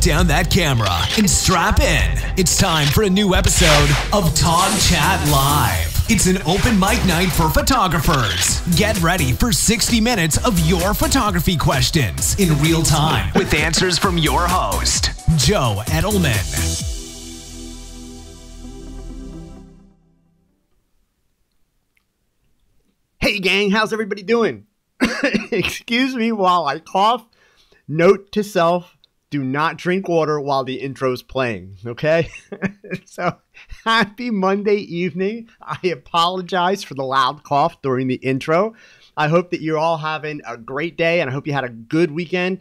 put down that camera and strap in. It's time for a new episode of TogChat Live. It's an open mic night for photographers. Get ready for 60 minutes of your photography questions in real time with answers from your host, Joe Edelman. Hey gang, how's everybody doing? Excuse me while I cough. Note to self, do not drink water while the intro's playing, okay? So, happy Monday evening. I apologize for the loud cough during the intro. I hope that you're all having a great day, and I hope you had a good weekend.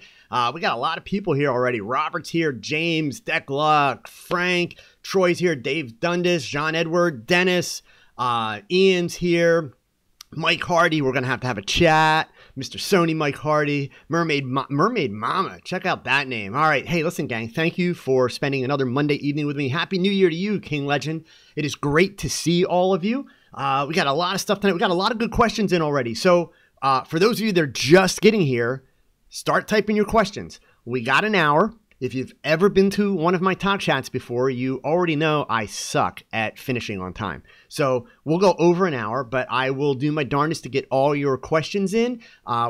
We got a lot of people here already. Robert's here, James, Decluck, Frank, Troy's here, Dave Dundas, John Edward, Dennis, Ian's here. Mike Hardy, we're going to have a chat. Mr. Sony Mike Hardy, Mermaid Mama. Check out that name. All right. Hey, listen, gang. Thank you for spending another Monday evening with me. Happy New Year to you, King Legend. It is great to see all of you. We got a lot of stuff tonight. We got a lot of good questions in already. So for those of you that are just getting here, start typing your questions. We got an hour. If you've ever been to one of my talk chats before, you already know I suck at finishing on time. So we'll go over an hour, but I will do my darndest to get all your questions in.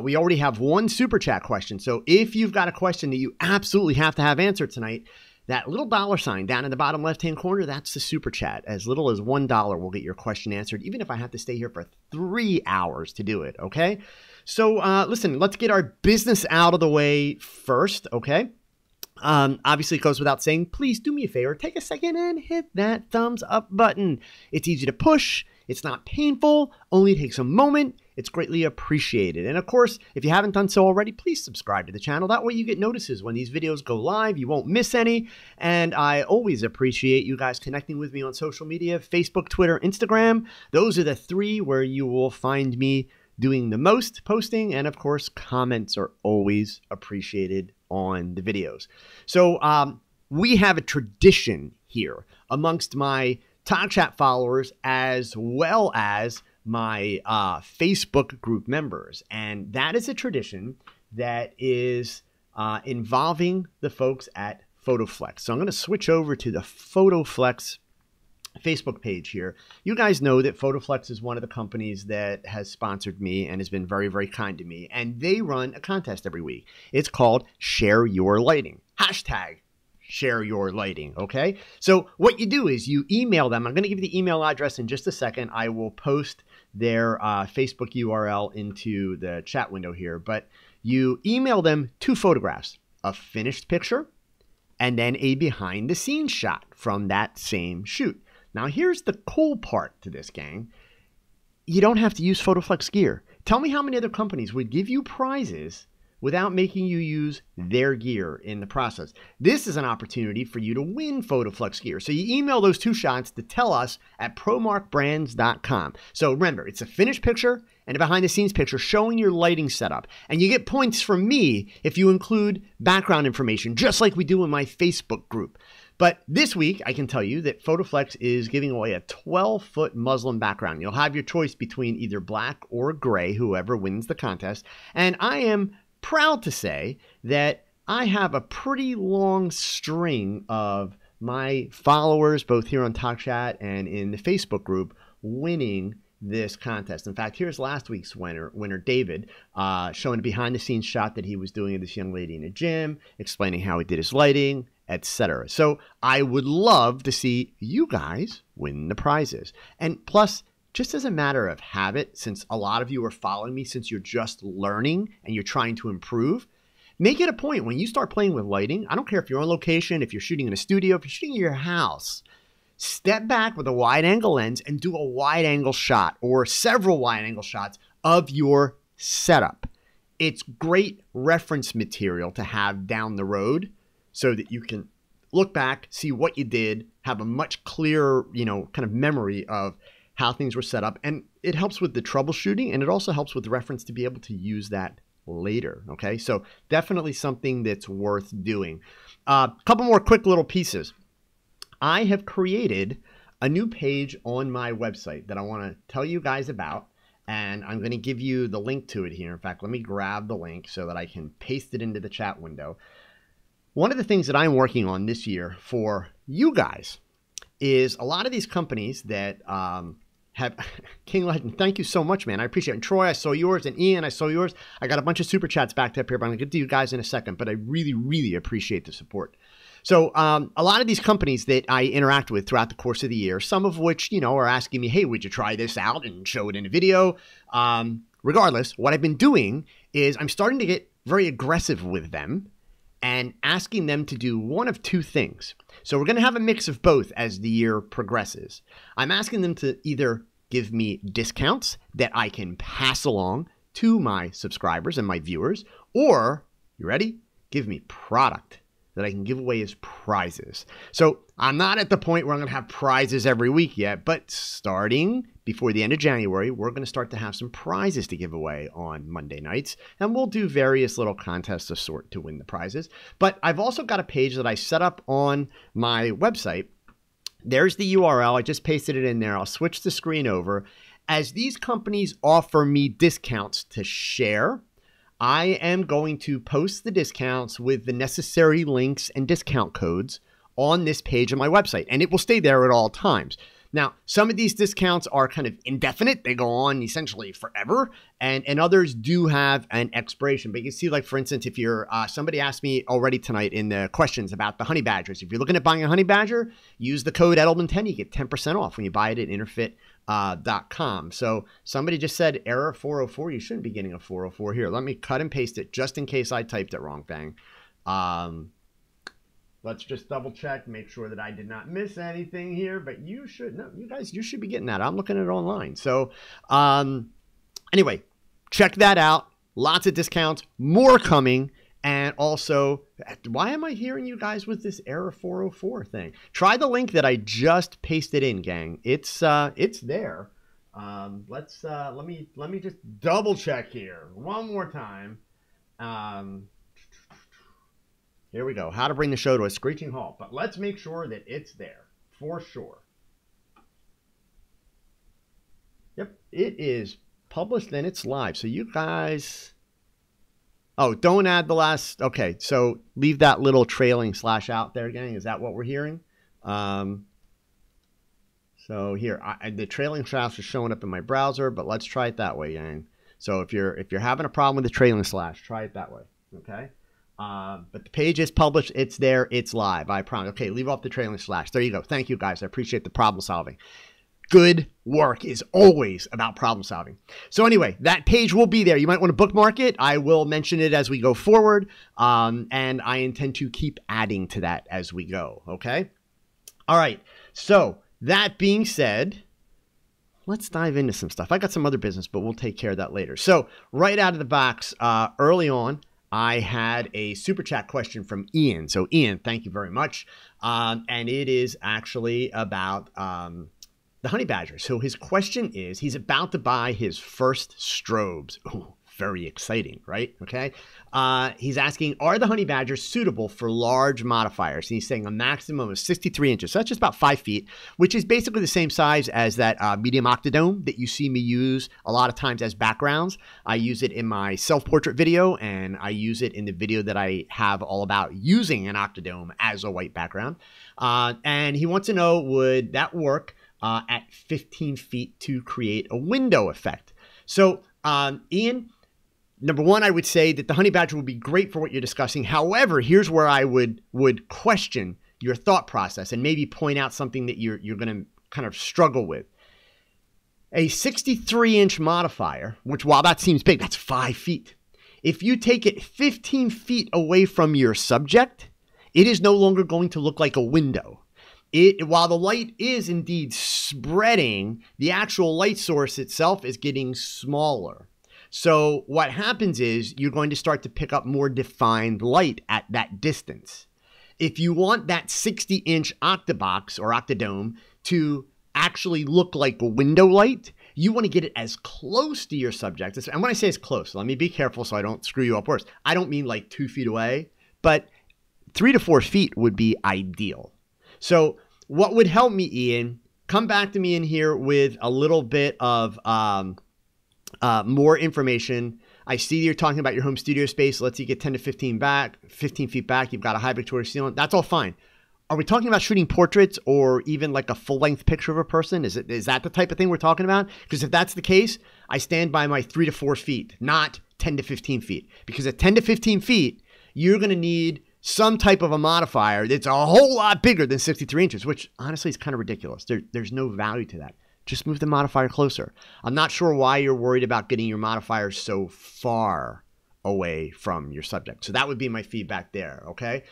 We already have one super chat question. So if you've got a question that you absolutely have to have answered tonight, that little dollar sign down in the bottom left-hand corner, that's the super chat. As little as $1 will get your question answered, even if I have to stay here for 3 hours to do it, okay? So listen, let's get our business out of the way first, okay? Obviously it goes without saying, please do me a favor, take a second and hit that thumbs up button. It's easy to push. It's not painful, only takes a moment. It's greatly appreciated. And of course, if you haven't done so already, please subscribe to the channel. That way you get notices when these videos go live. You won't miss any. And I always appreciate you guys connecting with me on social media, Facebook, Twitter, Instagram. Those are the 3 where you will find me doing the most posting. And of course, comments are always appreciated on the videos. So we have a tradition here amongst my TogChat followers as well as my Facebook group members. And that is a tradition that is involving the folks at PhotoFlex. So I'm going to switch over to the PhotoFlex Facebook page here. You guys know that PhotoFlex is one of the companies that has sponsored me and has been very, very kind to me. And they run a contest every week. It's called Share Your Lighting. Hashtag Share Your Lighting. Okay. So what you do is you email them. I'm going to give you the email address in just a second. I will post their Facebook URL into the chat window here. But you email them 2 photographs, a finished picture and then a behind the scenes shot from that same shoot. Now, here's the cool part to this, gang. You don't have to use PhotoFlex gear. Tell me how many other companies would give you prizes without making you use their gear in the process. This is an opportunity for you to win PhotoFlex gear. So you email those 2 shots to tell us at promarkbrands.com. So remember, it's a finished picture and a behind-the-scenes picture showing your lighting setup. And you get points from me if you include background information, just like we do in my Facebook group. But this week, I can tell you that PhotoFlex is giving away a 12-foot Muslim background. You'll have your choice between either black or gray, whoever wins the contest. And I am proud to say that I have a pretty long string of my followers, both here on TogChat and in the Facebook group, winning this contest. In fact, here's last week's winner David, showing a behind-the-scenes shot that he was doing of this young lady in a gym, explaining how he did his lighting, etc. So I would love to see you guys win the prizes. And plus, just as a matter of habit, since a lot of you are following me, since you're just learning and you're trying to improve, make it a point when you start playing with lighting. I don't care if you're on location, if you're shooting in a studio, if you're shooting in your house, step back with a wide angle lens and do a wide angle shot or several wide angle shots of your setup. It's great reference material to have down the road so that you can look back, see what you did, have a much clearer, kind of memory of how things were set up. And it helps with the troubleshooting, and it also helps with reference to be able to use that later. Okay, so definitely something that's worth doing. A couple more quick little pieces. I have created a new page on my website that I want to tell you guys about, and I'm going to give you the link to it here. In fact, let me grab the link so that I can paste it into the chat window. one of the things that I'm working on this year for you guys is a lot of these companies that have King Legend. Thank you so much, man. I appreciate it. And Troy, I saw yours, and Ian, I saw yours. I got a bunch of super chats backed up here, but I'm going to get to you guys in a second. But I really, really appreciate the support. So a lot of these companies that I interact with throughout the course of the year, some of which, you know, are asking me, hey, would you try this out and show it in a video? Regardless, what I've been doing is I'm starting to get very aggressive with them and asking them to do one of two things. So we're going to have a mix of both as the year progresses. I'm asking them to either give me discounts that I can pass along to my subscribers and my viewers, or, you ready? Give me product that I can give away as prizes. So I'm not at the point where I'm going to have prizes every week yet, but starting before the end of January, we're going to start to have some prizes to give away on Monday nights, and we'll do various little contests of sort to win the prizes. But I've also got a page that I set up on my website. There's the URL. I just pasted it in there. I'll switch the screen over. As these companies offer me discounts to share, I am going to post the discounts with the necessary links and discount codes on this page on my website, and it will stay there at all times. Now, some of these discounts are kind of indefinite. They go on essentially forever, and others do have an expiration. But you can see, like, for instance, if you're somebody asked me already tonight in the questions about the honey badgers. If you're looking at buying a honey badger, use the code Edelman10. You get 10% off when you buy it at interfit.com. So somebody just said error 404. You shouldn't be getting a 404 here. Let me cut and paste it just in case I typed it wrong. Bang. Let's just double check, make sure that I did not miss anything here, but you should, no, you guys, you should be getting that. I'm looking at it online. So anyway, check that out. Lots of discounts, more coming. And also, why am I hearing you guys with this error 404 thing? Try the link that I just pasted in, gang. It's there. Let me just double check here one more time. Here we go. How to bring the show to a screeching halt. But let's make sure that it's there for sure. Yep, it is published and it's live. So you guys... Oh, don't add the last... Okay, so leave that little trailing slash out there, gang. Is that what we're hearing? So here, the trailing slash is showing up in my browser, but let's try it that way, gang. So if you're having a problem with the trailing slash, try it that way, okay? But the page is published. It's there. It's live. I promise. Okay, leave off the trailing slash. There you go. Thank you, guys. I appreciate the problem solving. Good work is always about problem solving. So anyway, that page will be there. You might want to bookmark it. I will mention it as we go forward, and I intend to keep adding to that as we go, okay? All right. So that being said, let's dive into some stuff. I got some other business, but we'll take care of that later. So right out of the box, early on, I had a super chat question from Ian. So Ian, thank you very much. And it is actually about the honey badger. So his question is, he's about to buy his first strobes. Ooh, very exciting, right? Okay. He's asking, are the honey badgers suitable for large modifiers? And he's saying a maximum of 63 inches. So that's just about 5 feet, which is basically the same size as that medium octodome that you see me use a lot of times as backgrounds. I use it in my self-portrait video, and I use it in the video that I have all about using an octodome as a white background. And he wants to know, would that work at 15 feet to create a window effect? So Ian, number one, I would say that the honey badger would be great for what you're discussing. However, here's where I would question your thought process and maybe point out something that you're going to kind of struggle with. A 63-inch modifier, which while that seems big, that's 5 feet. If you take it 15 feet away from your subject, it is no longer going to look like a window. While the light is indeed spreading, the actual light source itself is getting smaller. So what happens is you're going to start to pick up more defined light at that distance. If you want that 60-inch octobox or octodome to actually look like a window light, you want to get it as close to your subject. And when I say it's close, let me be careful so I don't screw you up worse. I don't mean like 2 feet away, but 3 to 4 feet would be ideal. So what would help me, Ian, come back to me in here with a little bit of more information. I see you're talking about your home studio space. Let's say you get 10 to 15 feet back. You've got a high Victoria ceiling. That's all fine. Are we talking about shooting portraits or even like a full-length picture of a person? Is that the type of thing we're talking about? Because if that's the case, I stand by my 3 to 4 feet, not 10 to 15 feet. Because at 10 to 15 feet, you're going to need some type of a modifier that's a whole lot bigger than 63 inches, which honestly is kind of ridiculous. There's no value to that. Just move the modifier closer. I'm not sure why you're worried about getting your modifier so far away from your subject. So that would be my feedback there, okay?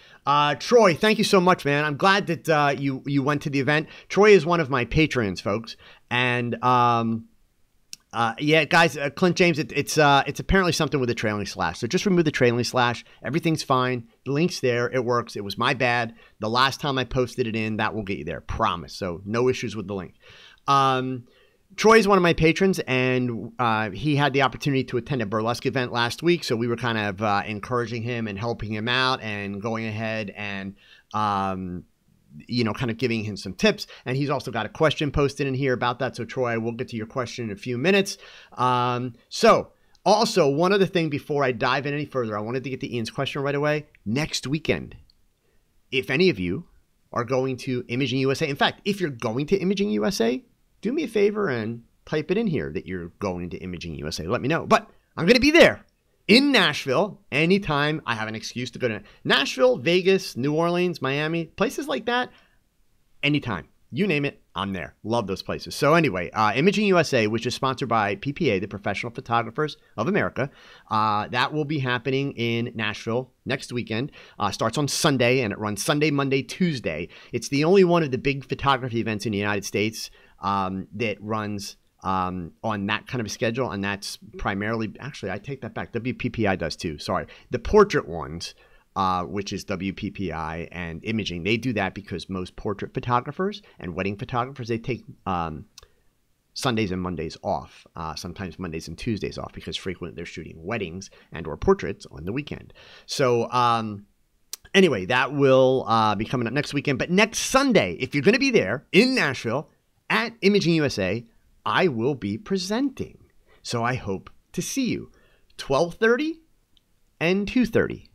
Troy, thank you so much, man. I'm glad that you went to the event. Troy is one of my patrons, folks. And yeah, guys, Clint James, it's apparently something with a trailing slash. So just remove the trailing slash. Everything's fine. The link's there. It works. It was my bad. The last time I posted it in, that will get you there. Promise. So no issues with the link. Troy is one of my patrons, and he had the opportunity to attend a burlesque event last week. So we were kind of encouraging him and helping him out and going ahead and, you know, kind of giving him some tips. And he's also got a question posted in here about that. So Troy, I will get to your question in a few minutes. So also one other thing before I dive in any further, I wanted to get to Ian's question right away. Next weekend, if any of you are going to Imaging USA, in fact, if you're going to Imaging USA, do me a favor and type it in here that you're going to Imaging USA. Let me know. But I'm going to be there in Nashville anytime I have an excuse to go to Nashville, Vegas, New Orleans, Miami, places like that. Anytime. You name it, I'm there. Love those places. So anyway, Imaging USA, which is sponsored by PPA, the Professional Photographers of America, that will be happening in Nashville next weekend. Starts on Sunday, and it runs Sunday, Monday, Tuesday. It's the only one of the big photography events in the United States that runs on that kind of a schedule, and that's primarily, actually, I take that back. WPPI does too. Sorry. The portrait ones, which is WPPI and Imaging, they do that because most portrait photographers and wedding photographers, they take Sundays and Mondays off, sometimes Mondays and Tuesdays off, because frequently they're shooting weddings and or portraits on the weekend. So anyway, that will be coming up next weekend. But next Sunday, if you're going to be there in Nashville at Imaging USA, I will be presenting. So I hope to see you 12:30 and 2:30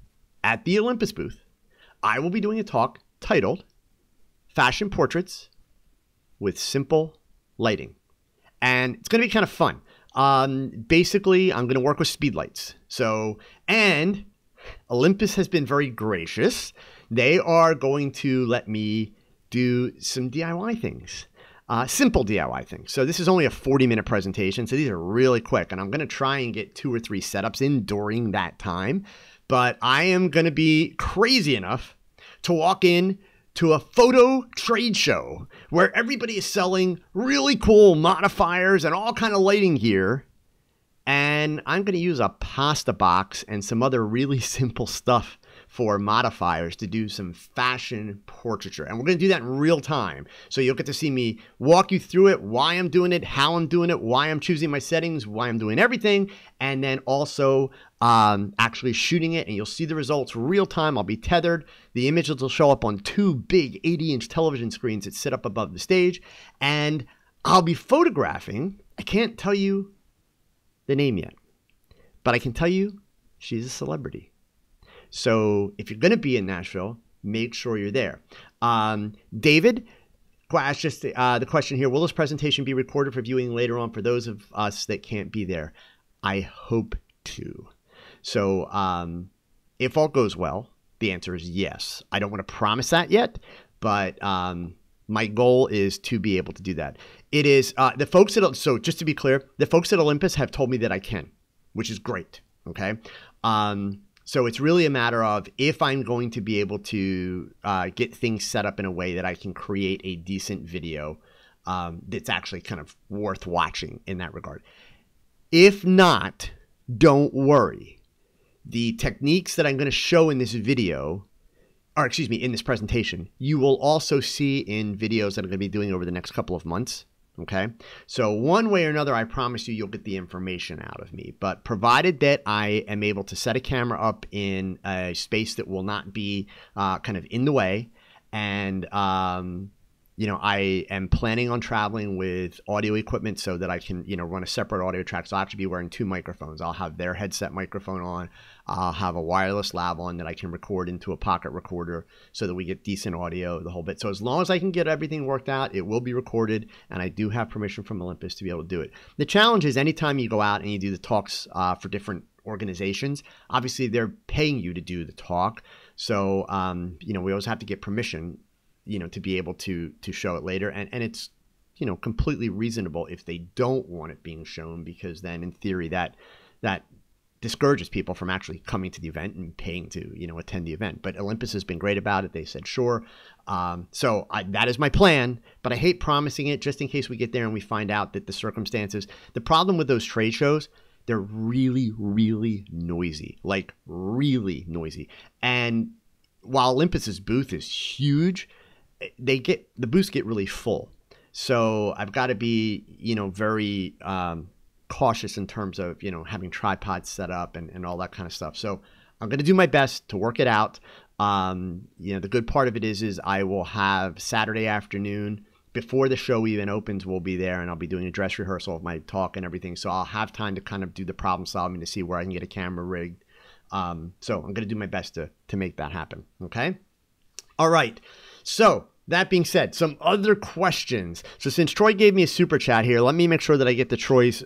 at the Olympus booth. I will be doing a talk titled Fashion Portraits with Simple Lighting. And it's going to be kind of fun. Basically, I'm going to work with speed lights. So, and Olympus has been very gracious. They are going to let me do some DIY things. Simple DIY things. So this is only a 40-minute presentation. So these are really quick. And I'm going to try and get 2 or 3 setups in during that time. But I am going to be crazy enough to walk in to a photo trade show where everybody is selling really cool modifiers and all kind of lighting gear. And I'm going to use a pasta box and some other really simple stuff for modifiers to do some fashion portraiture. And we're going to do that in real time. So you'll get to see me walk you through it, why I'm doing it, how I'm doing it, why I'm choosing my settings, why I'm doing everything, and then also actually shooting it. And you'll see the results real time. I'll be tethered. The images will show up on 2 big 80-inch television screens that sit up above the stage. And I'll be photographing. I can't tell you the name yet, but I can tell you she's a celebrity. So if you're going to be in Nashville, make sure you're there. David asked just the question here, will this presentation be recorded for viewing later on for those of us that can't be there? I hope to. So if all goes well, the answer is yes. I don't want to promise that yet, but my goal is to be able to do that. It is the folks at, so just to be clear, the folks at Olympus have told me that I can, which is great. Okay. So it's really a matter of if I'm going to be able to get things set up in a way that I can create a decent video that's actually kind of worth watching in that regard. If not, don't worry. The techniques that I'm going to show in this video, or excuse me, in this presentation, you will also see in videos that I'm going to be doing over the next couple of months. Okay, so one way or another, I promise you, you'll get the information out of me. But provided that I am able to set a camera up in a space that will not be kind of in the way, and I am planning on traveling with audio equipment so that I can, run a separate audio track. So I'll actually be wearing 2 microphones. I'll have their headset microphone on. I'll have a wireless lav on that I can record into a pocket recorder so that we get decent audio, the whole bit. So as long as I can get everything worked out, it will be recorded. And I do have permission from Olympus to be able to do it. The challenge is anytime you go out and you do the talks for different organizations, obviously they're paying you to do the talk. So, we always have to get permission, to be able to show it later. And it's, completely reasonable if they don't want it being shown, because then in theory that discourages people from actually coming to the event and paying to, attend the event. But Olympus has been great about it. They said, sure. So that is my plan, but I hate promising it just in case we get there and we find out that the circumstances, the problem with those trade shows, they're really, really noisy, like really noisy. And while Olympus's booth is huge, the booths get really full. So I've got to be, very cautious in terms of, having tripods set up and all that kind of stuff. So I'm going to do my best to work it out. The good part of it is I will have Saturday afternoon before the show even opens. We'll be there and I'll be doing a dress rehearsal of my talk and everything. So I'll have time to kind of do the problem solving to see where I can get a camera rigged. So I'm going to do my best to make that happen. Okay. All right. So that being said, some other questions. So since Troy gave me a super chat here, let me make sure that I get to Troy's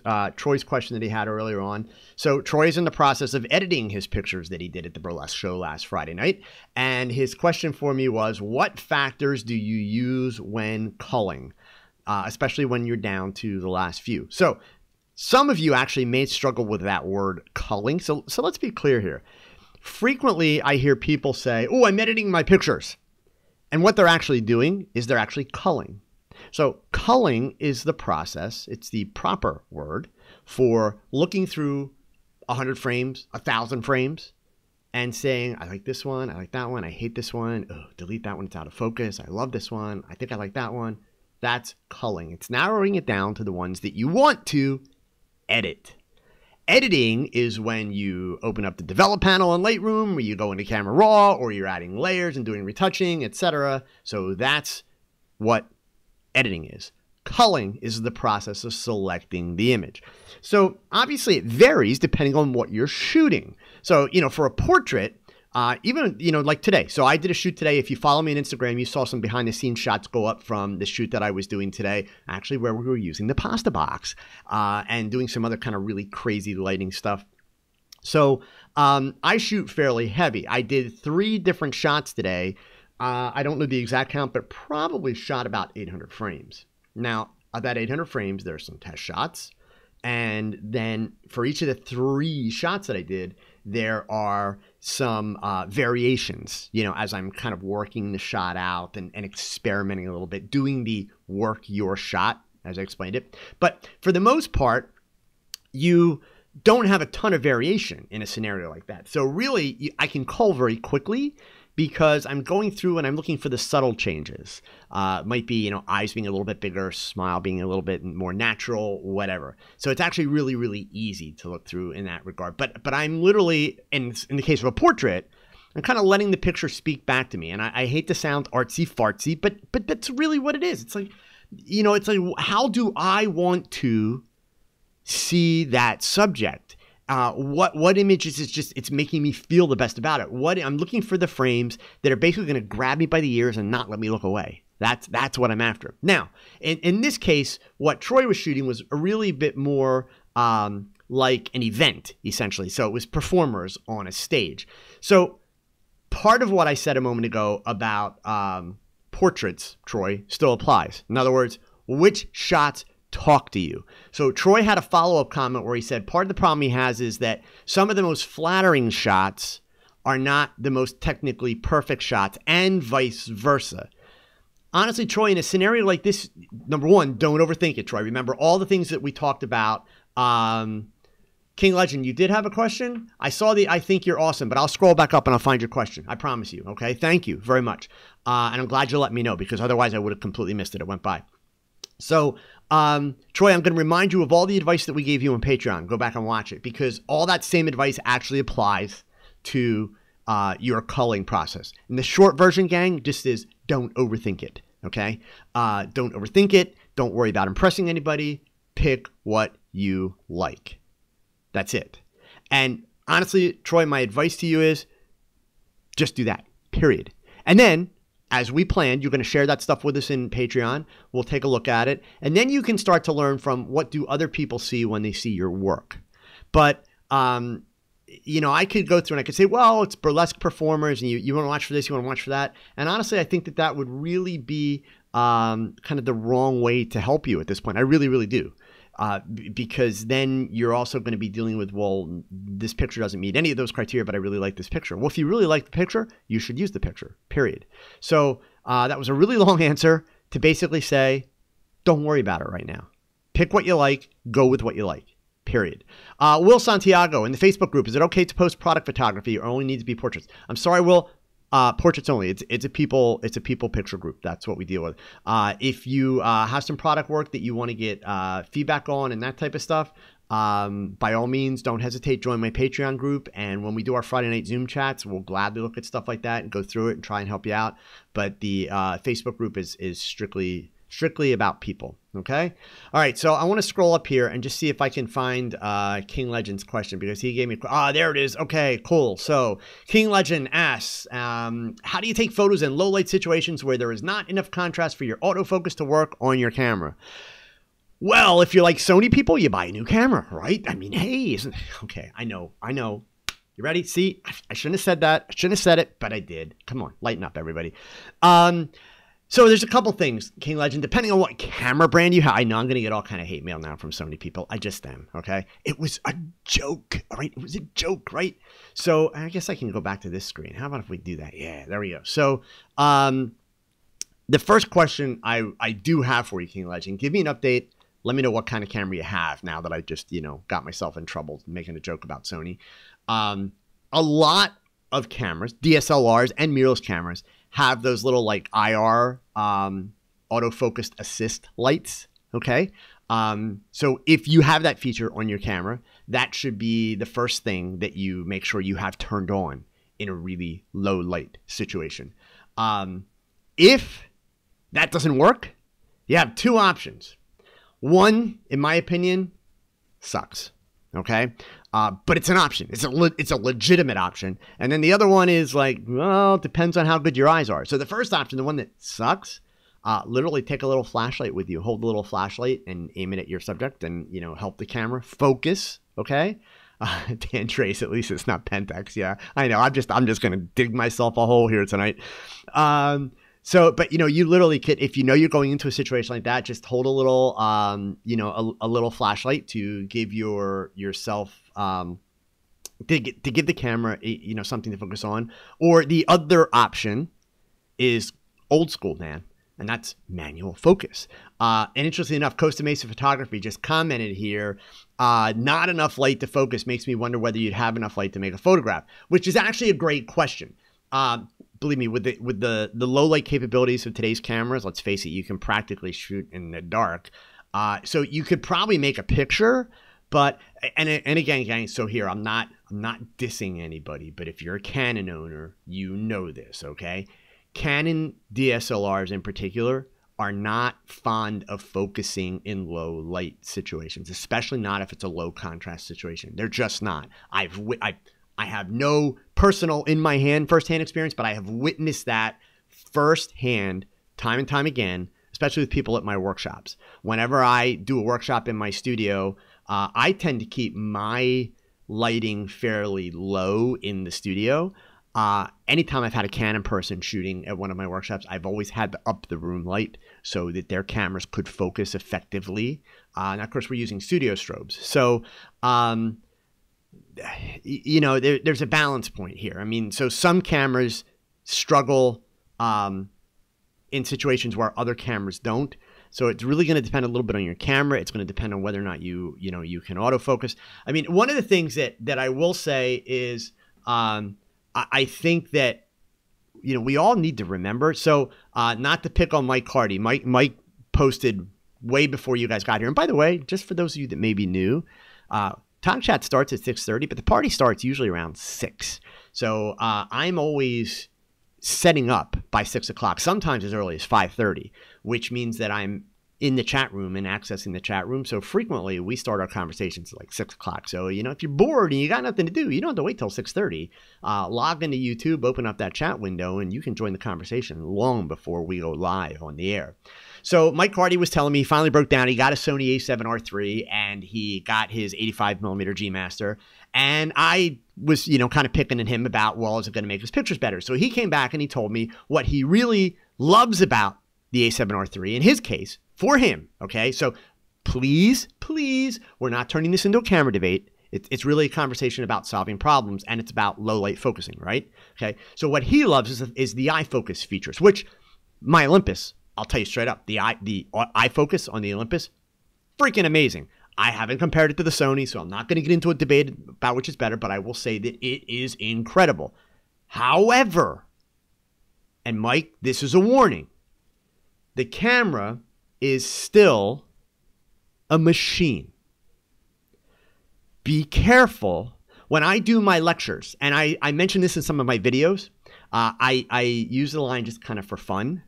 question that he had earlier on. So Troy's in the process of editing his pictures that he did at the burlesque show last Friday night. And his question for me was, what factors do you use when culling, especially when you're down to the last few? So some of you actually may struggle with that word culling. So let's be clear here. Frequently, I hear people say, oh, I'm editing my pictures. And what they're actually doing is they're actually culling. So culling is the process. It's the proper word for looking through 100 frames, 1,000 frames, and saying, I like this one, I like that one, I hate this one, oh, delete that one, it's out of focus, I love this one, I think I like that one. That's culling. It's narrowing it down to the ones that you want to edit. Editing is when you open up the develop panel in Lightroom, where you go into Camera Raw, or you're adding layers and doing retouching, etc. So that's what editing is. Culling is the process of selecting the image. So obviously it varies depending on what you're shooting. So, for a portrait, even, like today. So I did a shoot today. If you follow me on Instagram, you saw some behind the scenes shots go up from the shoot that I was doing today, actually where we were using the pasta box and doing some other kind of really crazy lighting stuff. So I shoot fairly heavy. I did 3 different shots today. I don't know the exact count, but probably shot about 800 frames. Now, of that 800 frames, there are some test shots. And then for each of the 3 shots that I did, there are some variations, as I'm kind of working the shot out and experimenting a little bit, doing the work your shot, as I explained it. But for the most part, you don't have a ton of variation in a scenario like that. So really, I can cull very quickly because I'm going through and I'm looking for the subtle changes. Might be, eyes being a little bit bigger, smile being a little bit more natural, whatever. So it's actually really, really easy to look through in that regard. But I'm literally, in the case of a portrait, I'm kind of letting the picture speak back to me. And I hate to sound artsy fartsy, but that's really what it is. It's like, it's like, how do I want to see that subject? What images is just, it's making me feel the best about it. I'm looking for the frames that are basically going to grab me by the ears and not let me look away. That's what I'm after. Now, in this case, what Troy was shooting was a really bit more like an event, essentially. So it was performers on a stage. So part of what I said a moment ago about portraits, Troy, still applies. In other words, which shots talk to you. So Troy had a follow-up comment where he said part of the problem he has is that some of the most flattering shots are not the most technically perfect shots, and vice versa. Honestly, Troy, in a scenario like this, number one, don't overthink it, Troy. Remember all the things that we talked about. King Legend, you did have a question? I saw I think you're awesome, but I'll scroll back up and I'll find your question. I promise you, okay? Thank you very much. And I'm glad you let me know because otherwise I would have completely missed it. It went by. So, Troy, I'm going to remind you of all the advice that we gave you on Patreon. Go back and watch it because all that same advice actually applies to your culling process. And the short version, gang, just is don't overthink it. Okay. Don't overthink it. Don't worry about impressing anybody. Pick what you like. That's it. And honestly, Troy, my advice to you is just do that, period. And then, as we planned, you're going to share that stuff with us in Patreon. We'll take a look at it. And then you can start to learn from what do other people see when they see your work. But, you know, I could go through and I could say, well, it's burlesque performers and you want to watch for this, you want to watch for that. And honestly, I think that that would really be kind of the wrong way to help you at this point. I really, really do. Because then you're also going to be dealing with, well, this picture doesn't meet any of those criteria, but I really like this picture. Well, if you really like the picture, you should use the picture, period. So that was a really long answer to basically say, don't worry about it right now. Pick what you like, go with what you like, period. Will Santiago in the Facebook group, is it okay to post product photography or only need to be portraits? I'm sorry, Will. Portraits only. It's a people picture group. That's what we deal with. If you have some product work that you want to get feedback on and that type of stuff, by all means, don't hesitate. Join my Patreon group. And when we do our Friday night Zoom chats, we'll gladly look at stuff like that and go through it and try and help you out. But the Facebook group is strictly about people. Okay. All right. So I want to scroll up here and just see if I can find King Legend's question, because he gave me, there it is. Okay, cool. So King Legend asks, how do you take photos in low light situations where there is not enough contrast for your autofocus to work on your camera? Well, if you're like Sony people, you buy a new camera, right? I mean, hey, okay. I know. You ready? See, I shouldn't have said that. I shouldn't have said it, but I did. Come on, lighten up, everybody. So there's a couple things, King Legend, depending on what camera brand you have. I know I'm going to get all kind of hate mail now from Sony people. I just am, okay? It was a joke, all right? It was a joke, right? So I guess I can go back to this screen. How about if we do that? Yeah, there we go. So the first question I do have for you, King Legend, give me an update. Let me know what kind of camera you have now that I just, got myself in trouble making a joke about Sony. A lot of cameras, DSLRs and mirrorless cameras, have those little like IR autofocused assist lights. Okay. So if you have that feature on your camera, that should be the first thing that you make sure you have turned on in a really low light situation. If that doesn't work, you have two options. One, in my opinion, sucks. Okay. But it's an option. It's a legitimate option. And then the other one is like, well, it depends on how good your eyes are. So the first option, the one that sucks, literally take a little flashlight with you. Hold the little flashlight and aim it at your subject and, help the camera focus. Okay. Dan Trace, at least it's not Pentax. Yeah, I know. I'm just going to dig myself a hole here tonight. So, but you literally could, if you're going into a situation like that, just hold a little, a little flashlight to give yourself, to give the camera, something to focus on. Or the other option is old school, man, and that's manual focus. And interestingly enough, Costa Mesa Photography just commented here, not enough light to focus makes me wonder whether you'd have enough light to make a photograph, which is actually a great question. Believe me, with the low light capabilities of today's cameras, let's face it, you can practically shoot in the dark. So you could probably make a picture, but and again, gang. So here, I'm not dissing anybody, but if you're a Canon owner, you know this, okay? Canon DSLRs in particular are not fond of focusing in low light situations, especially not if it's a low contrast situation. They're just not. I have no personal firsthand experience, but I have witnessed that firsthand time and time again, especially with people at my workshops. Whenever I do a workshop in my studio, I tend to keep my lighting fairly low in the studio. Anytime I've had a Canon person shooting at one of my workshops, I've always had to up the room light so that their cameras could focus effectively. And of course, we're using studio strobes. So, there's a balance point here. I mean, so some cameras struggle in situations where other cameras don't. So it's really going to depend a little bit on your camera. It's going to depend on whether or not you can autofocus. I mean, one of the things that I will say is I think that, we all need to remember. So not to pick on Mike Hardy. Mike posted way before you guys got here. And by the way, just for those of you that may be new, TogChat starts at 6:30, but the party starts usually around 6. So I'm always setting up by 6 o'clock, sometimes as early as 5:30, which means that I'm in the chat room and accessing the chat room. So frequently we start our conversations at like 6 o'clock. So, you know, if you're bored and you got nothing to do, you don't have to wait till 6:30. Log into YouTube, open up that chat window, and you can join the conversation long before we go live on the air. So Mike Hardy was telling me he finally broke down. He got a Sony a7R III and he got his 85mm G Master. And I was, you know, kind of picking at him about, well, is it going to make his pictures better? So he came back and he told me what he really loves about the a7R III in his case for him. Okay. So please, we're not turning this into a camera debate. It's really a conversation about solving problems, and it's about low light focusing, right? Okay. So what he loves is the eye focus features, which my Olympus, I'll tell you straight up, the eye focus on the Olympus, freaking amazing. I haven't compared it to the Sony, so I'm not going to get into a debate about which is better, but I will say that it is incredible. However, and Mike, this is a warning, the camera is still a machine. Be careful. When I do my lectures, and I mentioned this in some of my videos, I use the line just kind of for fun.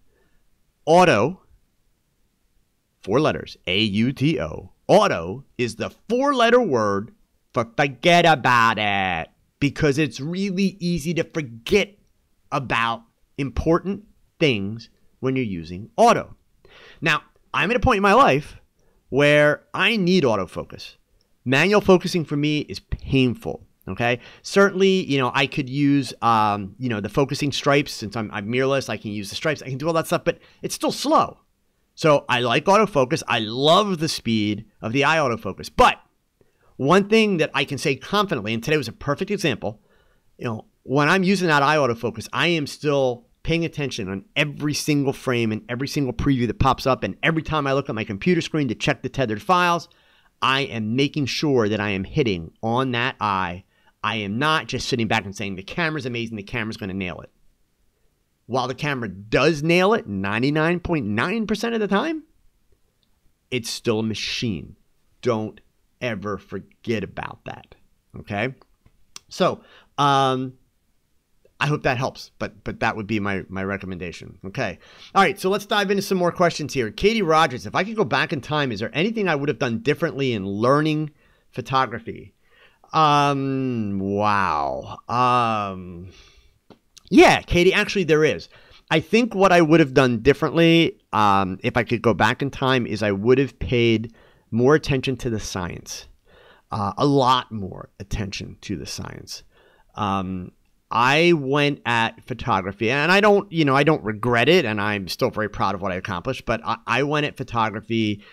Auto, 4 letters, A-U-T-O. Auto is the 4-letter word for forget about it, because it's really easy to forget about important things when you're using auto. Now, I'm at a point in my life where I need autofocus. Manual focusing for me is painful. Okay. Certainly, you know, I could use, you know, the focusing stripes. Since I'm mirrorless, I can use the stripes. I can do all that stuff, but it's still slow. So I like autofocus. I love the speed of the eye autofocus. But one thing that I can say confidently, and today was a perfect example, you know, when I'm using that eye autofocus, I am still paying attention on every single frame and every single preview that pops up. And every time I look at my computer screen to check the tethered files, I am making sure that I am hitting on that eye. I am not just sitting back and saying the camera's amazing, the camera's going to nail it. While the camera does nail it 99.9% of the time, it's still a machine. Don't ever forget about that. Okay? So, I hope that helps, but that would be my recommendation. Okay. All right, so let's dive into some more questions here. Katie Rogers, if I could go back in time, is there anything I would have done differently in learning photography? Wow. Yeah, Katie, actually there is. I think what I would have done differently, if I could go back in time, is I would have paid more attention to the science. A lot more attention to the science. I went at photography, and I don't regret it, and I'm still very proud of what I accomplished, but I went at photography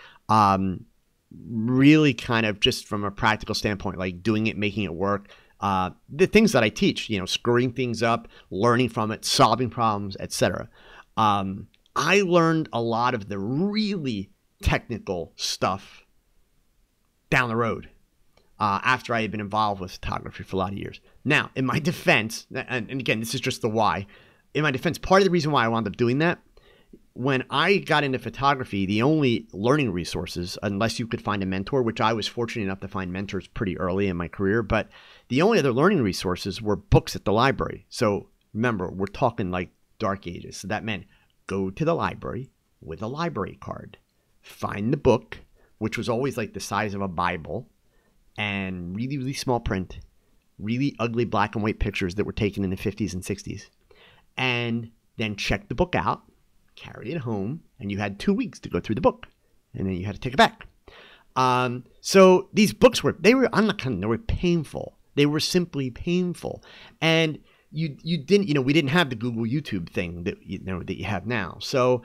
really kind of just from a practical standpoint, like doing it, making it work. The things that I teach, you know, screwing things up, learning from it, solving problems, etc. I learned a lot of the really technical stuff down the road after I had been involved with photography for a lot of years. Now, in my defense, and again, this is just the why. In my defense, part of the reason why I wound up doing that, when I got into photography, the only learning resources, unless you could find a mentor, which I was fortunate enough to find mentors pretty early in my career, but the only other learning resources were books at the library. So remember, we're talking like dark ages. So that meant go to the library with a library card, find the book, which was always like the size of a Bible, and really, really small print, really ugly black and white pictures that were taken in the 50s and 60s, and then check the book out, carry it home, and you had 2 weeks to go through the book, and then you had to take it back. So these books were painful. They were simply painful. And you didn't, we didn't have the Google YouTube thing that you have now. So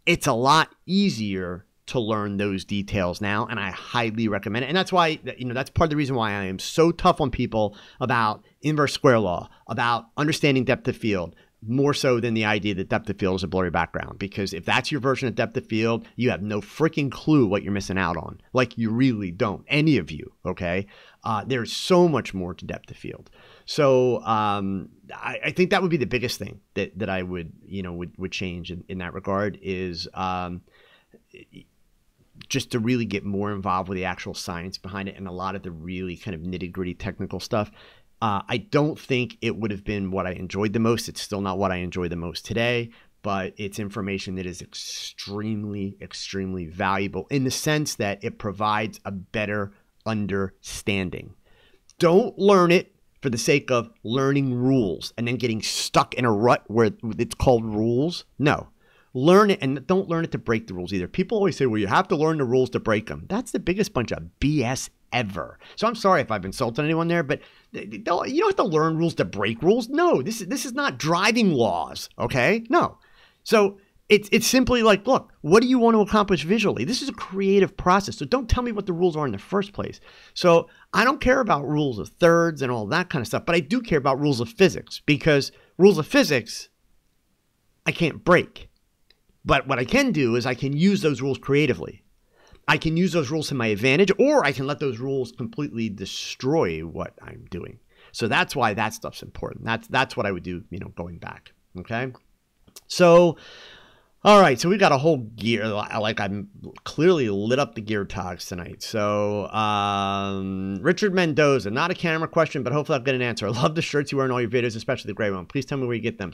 it's a lot easier to learn those details now, and I highly recommend it. And that's why, that's part of the reason why I am so tough on people about inverse square law, about understanding depth of field, more so than the idea that depth of field is a blurry background. Because if that's your version of depth of field, you have no freaking clue what you're missing out on. Like, you really don't. Any of you, okay? There's so much more to depth of field. So I think that would be the biggest thing that I would change in that regard is just to really get more involved with the actual science behind it and a lot of the really kind of nitty-gritty technical stuff. I don't think it would have been what I enjoyed the most. It's still not what I enjoy the most today, but it's information that is extremely, extremely valuable in the sense that it provides a better understanding. Don't learn it for the sake of learning rules and then getting stuck in a rut where it's called rules. No. Learn it, and don't learn it to break the rules either. People always say, well, you have to learn the rules to break them. That's the biggest bunch of BS ever. So I'm sorry if I've insulted anyone there, but you don't have to learn rules to break rules. No, this is not driving laws, okay? No. So it's simply like, look, what do you want to accomplish visually? This is a creative process. So don't tell me what the rules are in the first place. So I don't care about rules of thirds and all that kind of stuff, but I do care about rules of physics, because rules of physics I can't break. But what I can do is I can use those rules creatively. I can use those rules to my advantage, or I can let those rules completely destroy what I'm doing. So that's why that stuff's important. That's what I would do, going back. Okay. So, all right. So we got a whole gear, like I'm clearly lit up the gear talks tonight. So, Richard Mendoza, not a camera question, but hopefully I'll get an answer. I love the shirts you wear in all your videos, especially the gray one. Please tell me where you get them.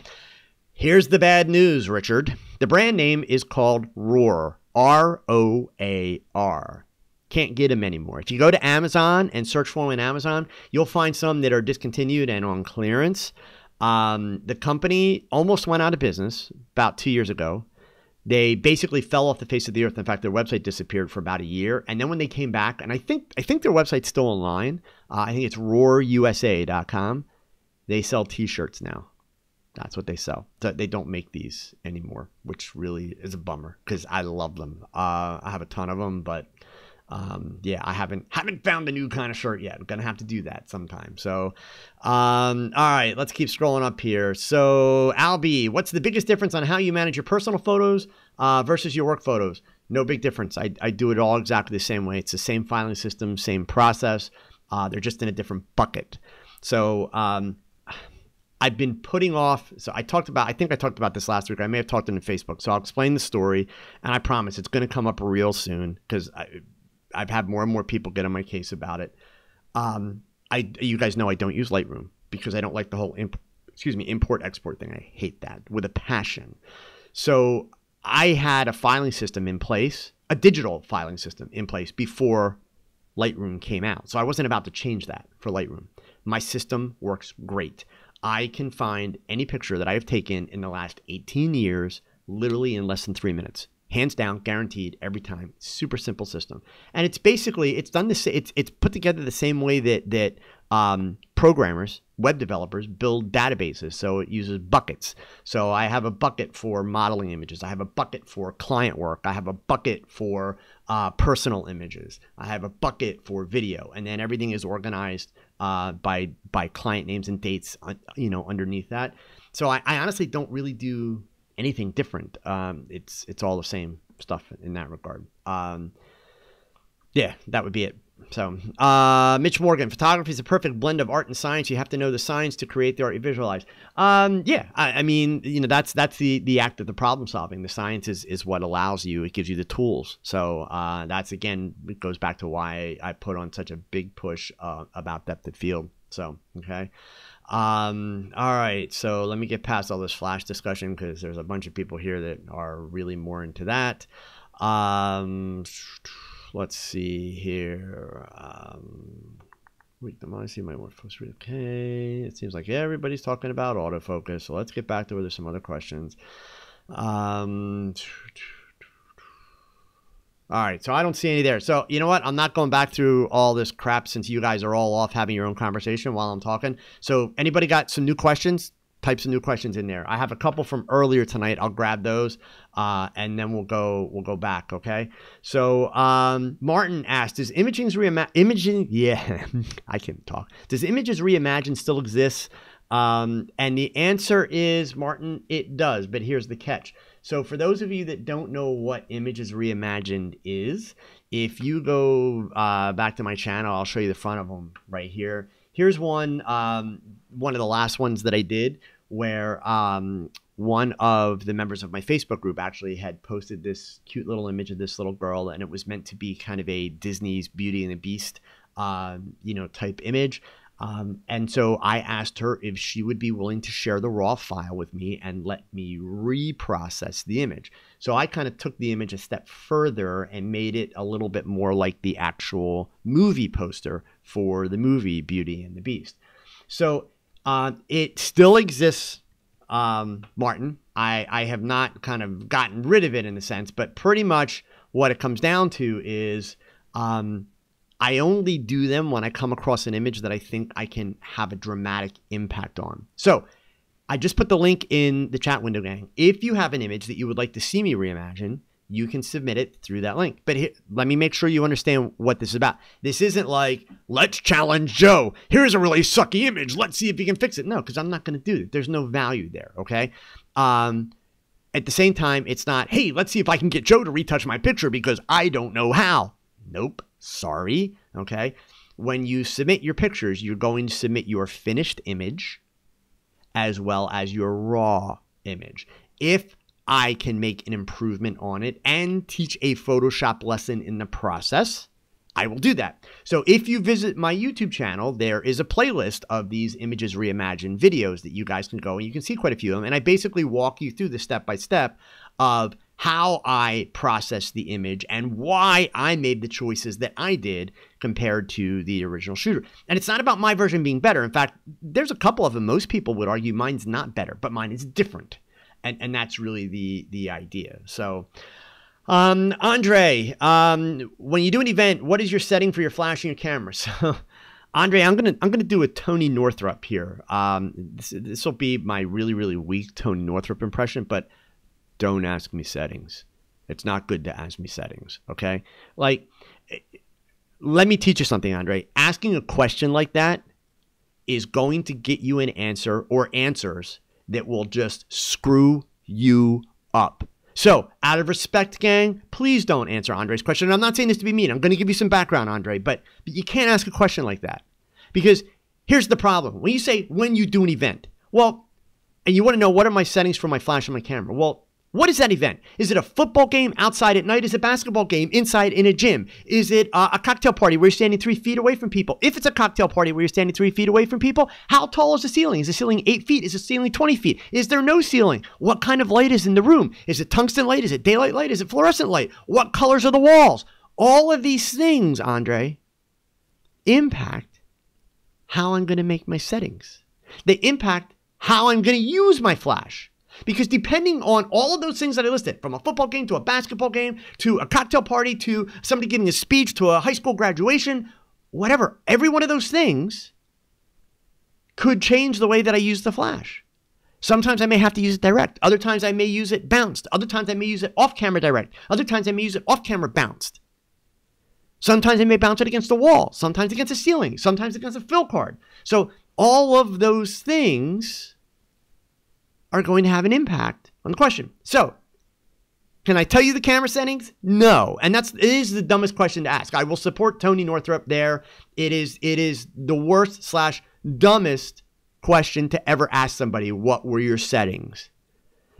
Here's the bad news, Richard. The brand name is called Roar, R-O-A-R. Can't get them anymore. If you go to Amazon and search for them in Amazon, you'll find some that are discontinued and on clearance. The company almost went out of business about 2 years ago. They basically fell off the face of the earth. In fact, their website disappeared for about a year. And then when they came back, and I think their website's still online. I think it's roarusa.com. They sell T-shirts now. That's what they sell. They don't make these anymore, which really is a bummer because I love them. I have a ton of them, but yeah, I haven't found a new kind of shirt yet. I'm gonna have to do that sometime. So, all right, let's keep scrolling up here. So, Albie, what's the biggest difference on how you manage your personal photos versus your work photos? No big difference. I do it all exactly the same way. It's the same filing system, same process. They're just in a different bucket. So, I've been putting off, so I think I talked about this last week. I may have talked on Facebook. So I'll explain the story, and I promise it's going to come up real soon because I've had more and more people get on my case about it. You guys know I don't use Lightroom because I don't like the whole import-export thing. I hate that with a passion. So I had a filing system in place, a digital filing system in place before Lightroom came out. So I wasn't about to change that for Lightroom. My system works great. I can find any picture that I have taken in the last 18 years literally in less than 3 minutes. Hands down, guaranteed every time. Super simple system. And it's basically, it's put together the same way that programmers, web developers build databases. So it uses buckets. So I have a bucket for modeling images. I have a bucket for client work. I have a bucket for personal images. I have a bucket for video. And then everything is organized by client names and dates, underneath that. So I honestly don't really do anything different. It's all the same stuff in that regard. Yeah, that would be it. So, Mitch Morgan, photography is a perfect blend of art and science. You have to know the science to create the art you visualize. Yeah, I mean, that's the act of the problem solving. The science is what allows you. It gives you the tools. So that's, again, it goes back to why I put on such a big push about depth of field. So, okay. All right. So let me get past all this Flash discussion because there's a bunch of people here that are really more into that. Let's see here. Wait, I see my work focus. Okay. It seems like everybody's talking about autofocus. So let's get back to where there's some other questions. All right, so I don't see any there. So you know what? I'm not going back through all this crap since you guys are all off having your own conversation while I'm talking. So anybody got some new questions? Type some new questions in there. I have a couple from earlier tonight. I'll grab those, and then we'll go back. Okay. So Martin asked, "Does imaging? Yeah, I can talk. Does Images Reimagined still exist?" And the answer is, Martin, it does. But here's the catch. So for those of you that don't know what Images Reimagined is, if you go back to my channel, I'll show you the front of them right here. Here's one of the last ones that I did where one of the members of my Facebook group actually had posted this cute little image of this little girl, and it was meant to be kind of a Disney's Beauty and the Beast, type image. And so I asked her if she would be willing to share the raw file with me and let me reprocess the image. So I kind of took the image a step further and made it a little bit more like the actual movie poster for the movie Beauty and the Beast. So it still exists, Martin. I have not kind of gotten rid of it in a sense, but pretty much what it comes down to is I only do them when I come across an image that I think I can have a dramatic impact on. So I just put the link in the chat window, gang. If you have an image that you would like to see me reimagine, you can submit it through that link. But here, let me make sure you understand what this is about. This isn't like, let's challenge Joe. Here's a really sucky image. Let's see if he can fix it. No, because I'm not going to do it. There's no value there, okay? At the same time, it's not, hey, let's see if I can get Joe to retouch my picture because I don't know how. Nope. Sorry. Okay. When you submit your pictures, you're going to submit your finished image as well as your raw image. If I can make an improvement on it and teach a Photoshop lesson in the process, I will do that. So if you visit my YouTube channel, there is a playlist of these Images Reimagined videos that you guys can go and you can see quite a few of them. And I basically walk you through the step-by-step of how I process the image and why I made the choices that I did compared to the original shooter. And it's not about my version being better. In fact, there's a couple of them. Most people would argue mine's not better, but mine is different. And that's really the idea. So, Andre, when you do an event, what is your setting for your flash and your camera? So, Andre, I'm gonna do a Tony Northrup here. This will be my really weak Tony Northrup impression, but don't ask me settings. It's not good to ask me settings, okay? Like, let me teach you something, Andre. Asking a question like that is going to get you an answer or answers that will just screw you up. So, out of respect, gang, please don't answer Andre's question. And I'm not saying this to be mean. I'm going to give you some background, Andre, but you can't ask a question like that. Because here's the problem. When you say, when you do an event, well, and you want to know what are my settings for my flash and my camera, well, what is that event? Is it a football game outside at night? Is it a basketball game inside in a gym? Is it a cocktail party where you're standing 3 feet away from people? If it's a cocktail party where you're standing 3 feet away from people, how tall is the ceiling? Is the ceiling 8 feet? Is the ceiling 20 feet? Is there no ceiling? What kind of light is in the room? Is it tungsten light? Is it daylight light? Is it fluorescent light? What colors are the walls? All of these things, Andre, impact how I'm going to make my settings. They impact how I'm going to use my flash. Because depending on all of those things that I listed, from a football game to a basketball game, to a cocktail party, to somebody giving a speech, to a high school graduation, whatever, every one of those things could change the way that I use the flash. Sometimes I may have to use it direct. Other times I may use it bounced. Other times I may use it off-camera direct. Other times I may use it off-camera bounced. Sometimes I may bounce it against the wall. Sometimes against a ceiling. Sometimes against a fill card. So all of those things are going to have an impact on the question. So, can I tell you the camera settings? No. And it is the dumbest question to ask. I will support Tony Northrup there. It is the worst / dumbest question to ever ask somebody, what were your settings?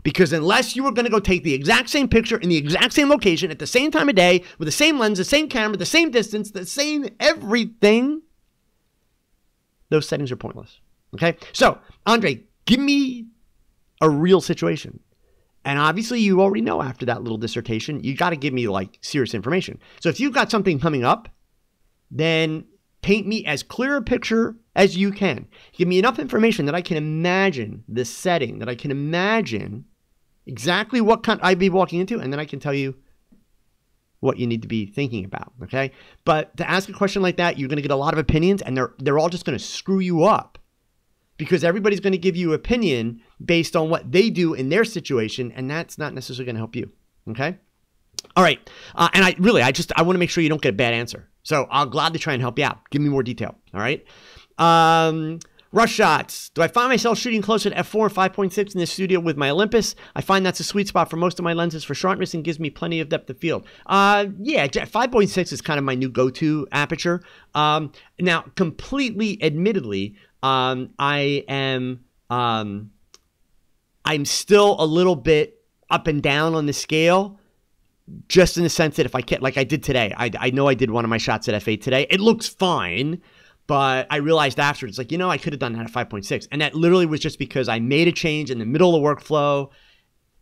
Because unless you were going to go take the exact same picture in the exact same location at the same time of day, with the same lens, the same camera, the same distance, the same everything, those settings are pointless. Okay? So, Andre, give me a real situation. And obviously you already know after that little dissertation, you got to give me like serious information. So if you've got something coming up, then paint me as clear a picture as you can. Give me enough information that I can imagine the setting, that I can imagine exactly what I'd be walking into, and then I can tell you what you need to be thinking about, okay? But to ask a question like that, you're going to get a lot of opinions, and they're all just going to screw you up. Because everybody's going to give you opinion based on what they do in their situation, and that's not necessarily going to help you, okay? All right, and I want to make sure you don't get a bad answer. So I'll gladly try and help you out. Give me more detail, all right? Rush shots. Do I find myself shooting closer to f4 and 5.6 in the studio with my Olympus? I find that's a sweet spot for most of my lenses for sharpness and gives me plenty of depth of field. Yeah, 5.6 is kind of my new go-to aperture. Now, completely admittedly, I'm still a little bit up and down on the scale, just in the sense that if I can't, like I did today, I know I did one of my shots at f8 today. It looks fine, But I realized after, it's like, I could have done that at 5.6. And that literally was just because I made a change in the middle of the workflow.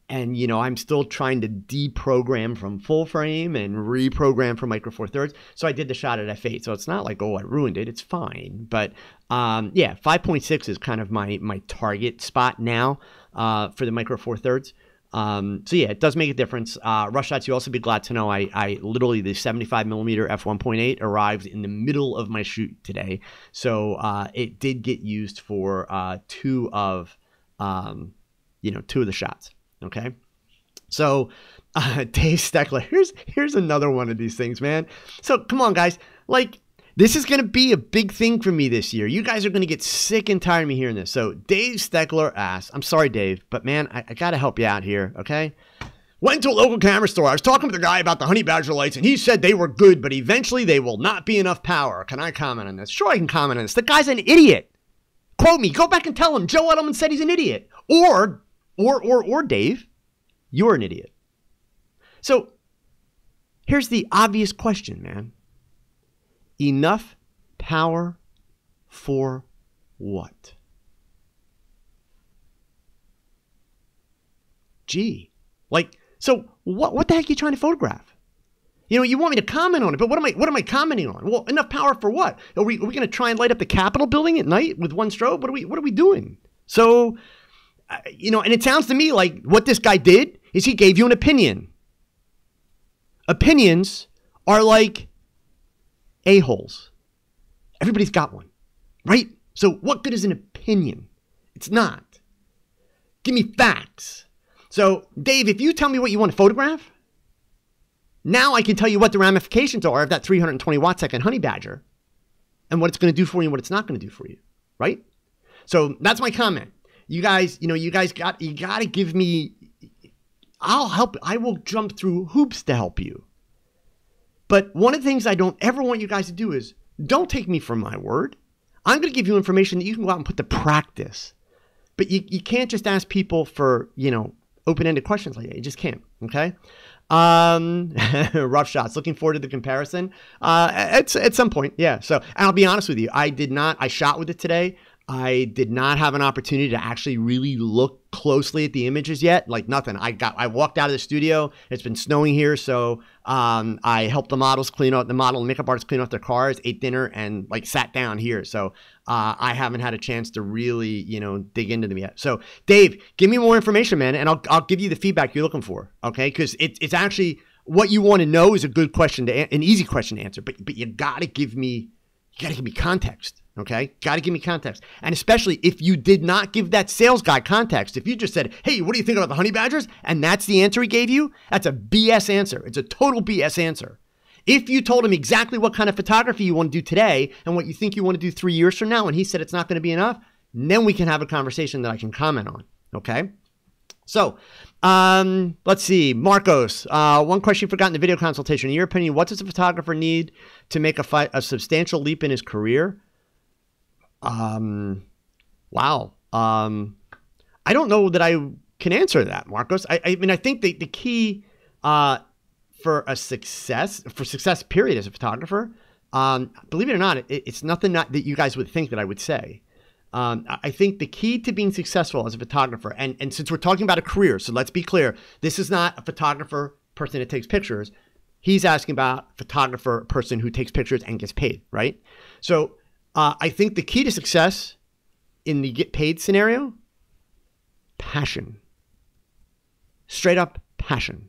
And, I'm still trying to deprogram from full frame and reprogram from Micro Four Thirds. So I did the shot at F8. So it's not like, I ruined it. It's fine. But 5.6 is kind of my target spot now for the Micro Four Thirds. It does make a difference. Rush shots, you also be glad to know I literally, the 75 millimeter f1.8 arrived in the middle of my shoot today. So it did get used for two of the shots. Okay. So Dave Steckler, here's another one of these things, man. So come on, guys. Like, this is going to be a big thing for me this year. You guys are going to get sick and tired of me hearing this. So Dave Steckler asks, I'm sorry, Dave, but man, I got to help you out here. Okay. Went to a local camera store. I was talking with the guy about the Honey Badger lights, and he said they were good, but eventually they will not be enough power. Can I comment on this? Sure, I can comment on this. The guy's an idiot. Quote me. Go back and tell him Joe Edelman said he's an idiot. Or Dave, you're an idiot. So here's the obvious question, man. Enough power for what? Gee, so what the heck are you trying to photograph? You want me to comment on it, but what am I commenting on? Well, enough power for what? Are we going to try and light up the Capitol building at night with one strobe? What are we doing? So, and it sounds to me like what this guy did is he gave you an opinion. Opinions are like a-holes. Everybody's got one, right? So what good is an opinion? It's not. Give me facts. So, Dave, if you tell me what you want to photograph, now I can tell you what the ramifications are of that 320 watt second Honey Badger and what it's going to do for you and what it's not going to do for you, right? So that's my comment. You guys got to give me, I'll help. I will jump through hoops to help you. But one of the things I don't ever want you guys to do is don't take me for my word. I'm going to give you information that you can go out and put to practice. But you can't just ask people for, open-ended questions like that. You just can't. Okay. Rough shots. Looking forward to the comparison. At some point. Yeah. So, and I'll be honest with you. I shot with it today. I did not have an opportunity to actually really look closely at the images yet. Like nothing. I walked out of the studio. It's been snowing here. So, I helped the model and makeup artists clean off their cars, ate dinner, and sat down here. So, I haven't had a chance to really, dig into them yet. So, Dave, give me more information, man, and I'll give you the feedback you're looking for. Okay. Because it's actually what you want to know is a good question an easy question to answer, but you got to give me context. Okay. Got to give me context. And especially if you did not give that sales guy context, if you just said, hey, what do you think about the Honey Badgers? And that's the answer he gave you. That's a BS answer. It's a total BS answer. If you told him exactly what kind of photography you want to do today and what you think you want to do 3 years from now, and he said it's not going to be enough, then we can have a conversation that I can comment on. Okay. So, let's see. Marcos, one question you forgot in the video consultation. In your opinion, what does a photographer need to make a substantial leap in his career? Wow. I don't know that I can answer that, Marcos. I mean, I think the key, for success period as a photographer, believe it or not, it's nothing that you guys would think that I would say. I think the key to being successful as a photographer, and since we're talking about a career, so let's be clear, this is not a photographer person that takes pictures. He's asking about photographer person who takes pictures and gets paid, right? So, I think the key to success in the get paid scenario, passion. Straight up passion.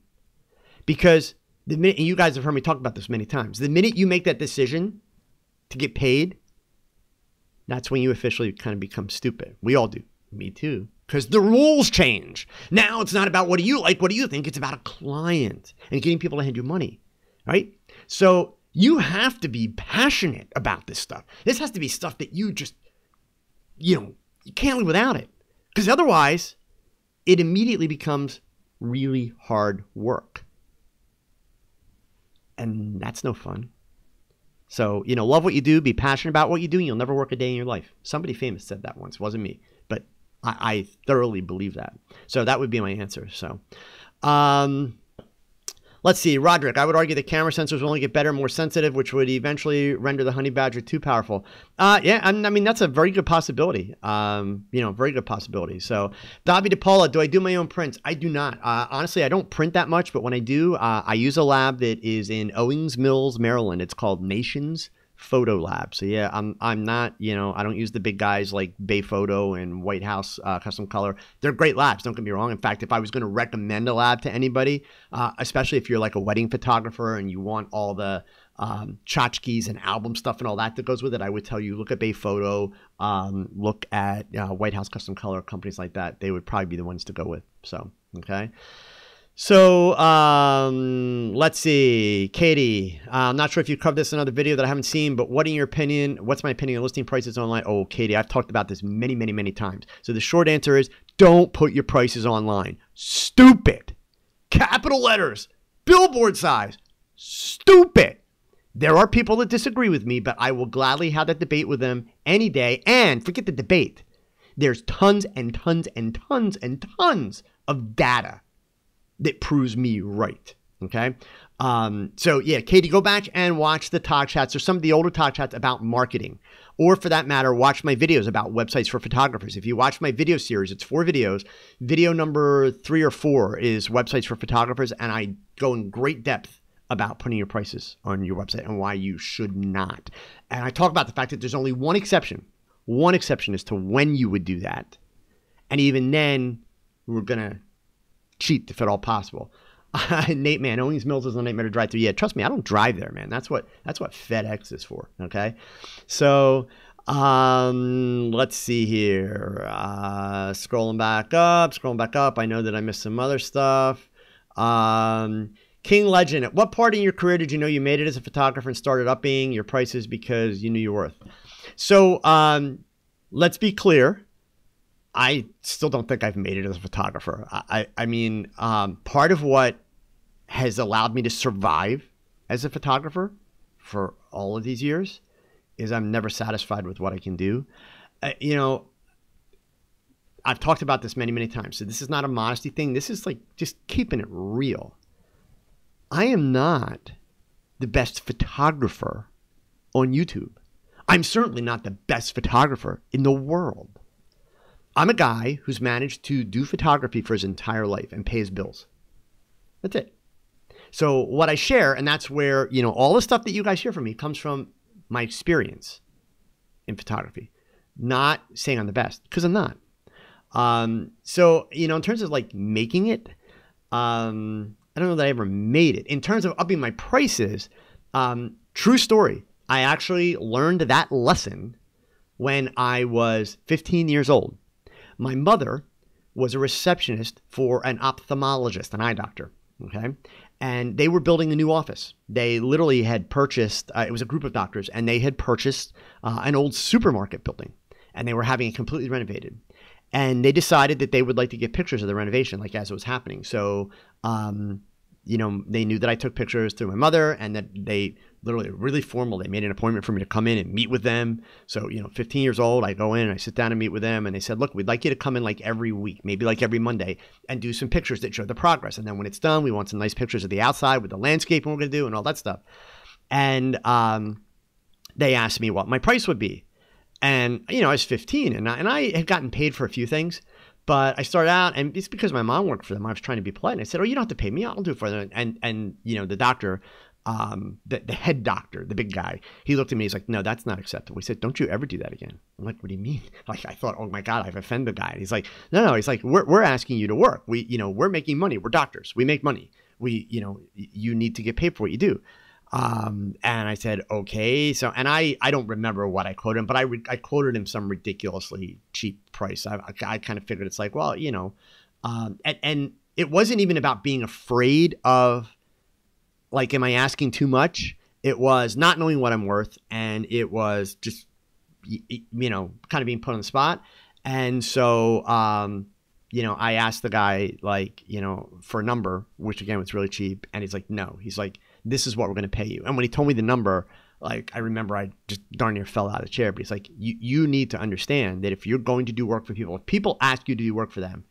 Because the minute, and you guys have heard me talk about this many times, the minute you make that decision to get paid, that's when you officially kind of become stupid. We all do. Me too. Because the rules change. Now it's not about what do you like, what do you think? It's about a client and getting people to hand you money, right? So you have to be passionate about this stuff. This has to be stuff that you just, you can't live without it. Because otherwise, it immediately becomes really hard work. And that's no fun. So, love what you do, be passionate about what you do, and you'll never work a day in your life. Somebody famous said that once. It wasn't me. But I thoroughly believe that. So that would be my answer. So, Let's see, Roderick. I would argue the camera sensors will only get better, more sensitive, which would eventually render the honey badger too powerful. Yeah, I mean, that's a very good possibility. Very good possibility. So, Dobby DePaula, do I do my own prints? I do not. Honestly, I don't print that much, but when I do, I use a lab that is in Owings Mills, Maryland. It's called Nations Photo Lab. So yeah, I'm not, I don't use the big guys like Bay Photo and White House Custom Color. They're great labs, don't get me wrong. In fact, if I was going to recommend a lab to anybody, especially if you're like a wedding photographer and you want all the tchotchkes and album stuff and all that goes with it, I would tell you, look at Bay Photo, look at White House Custom Color, companies like that. They would probably be the ones to go with. So, okay. So, let's see, Katie, I'm not sure if you covered this in another video that I haven't seen, but what's my opinion on listing prices online? Oh, Katie, I've talked about this many, many, many times. So the short answer is don't put your prices online. Stupid. Capital letters, billboard size, stupid. There are people that disagree with me, but I will gladly have that debate with them any day. And forget the debate. There's tons and tons and tons and tons of data that proves me right, okay? So yeah, Katie, go back and watch the TogChats or some of the older TogChats about marketing. Or for that matter, watch my videos about websites for photographers. If you watch my video series, it's 4 videos. Video number 3 or 4 is websites for photographers, and I go in great depth about putting your prices on your website and why you should not. And I talk about the fact that there's only one exception as to when you would do that. And even then, we're gonna cheat if at all possible. Nate, man, Owings Mills is a nightmare to drive through. Yeah, trust me, I don't drive there, man. That's what FedEx is for. Okay, so let's see here. Scrolling back up. I know that I missed some other stuff. King Legend, at what part in your career did you know you made it as a photographer and started upping your prices because you knew your worth? So let's be clear. I still don't think I've made it as a photographer. I mean, part of what has allowed me to survive as a photographer for all of these years is I'm never satisfied with what I can do. I've talked about this many, many times. So this is not a modesty thing. This is like just keeping it real. I am not the best photographer on YouTube. I'm certainly not the best photographer in the world. I'm a guy who's managed to do photography for his entire life and pay his bills. That's it. So what I share, and that's where, all the stuff that you guys hear from me comes from my experience in photography. Not saying I'm the best, because I'm not. So, in terms of like making it, I don't know that I ever made it. In terms of upping my prices, true story. I actually learned that lesson when I was 15 years old. My mother was a receptionist for an ophthalmologist, an eye doctor, okay? And they were building a new office. They literally had purchased, it was a group of doctors, and they had purchased an old supermarket building, and they were having it completely renovated. And they decided that they would like to get pictures of the renovation, like as it was happening. So, they knew that I took pictures through my mother, and that they literally really formal. They made an appointment for me to come in and meet with them. So, 15 years old, I go in and I sit down and meet with them. And they said, look, we'd like you to come in like every week, maybe like every Monday, and do some pictures that show the progress. And then when it's done, we want some nice pictures of the outside with the landscape we're going to do and all that stuff. And they asked me what my price would be. And, I was 15 and I had gotten paid for a few things. But I started out, and it's because my mom worked for them. I was trying to be polite. And I said, oh, you don't have to pay me. I'll do it for them. And the doctor, the head doctor, the big guy, he looked at me. He's like, no, that's not acceptable. He said, don't you ever do that again. I'm like, what do you mean? Like, I thought, oh, my God, I've offended the guy. And he's like, no. He's like, we're asking you to work. We're making money. We're doctors. We make money. You need to get paid for what you do. And I said, okay. So, and I don't remember what I quoted him, but I quoted him some ridiculously cheap price. I kind of figured it's like, well, and it wasn't even about being afraid of like, am I asking too much? It was not knowing what I'm worth. And it was just, kind of being put on the spot. And so, I asked the guy like, for a number, which again was really cheap. And he's like, no, he's like, this is what we're going to pay you. And when he told me the number, like, I remember I just darn near fell out of the chair. But he's like, you need to understand that if you're going to do work for people, if people ask you to do work for them,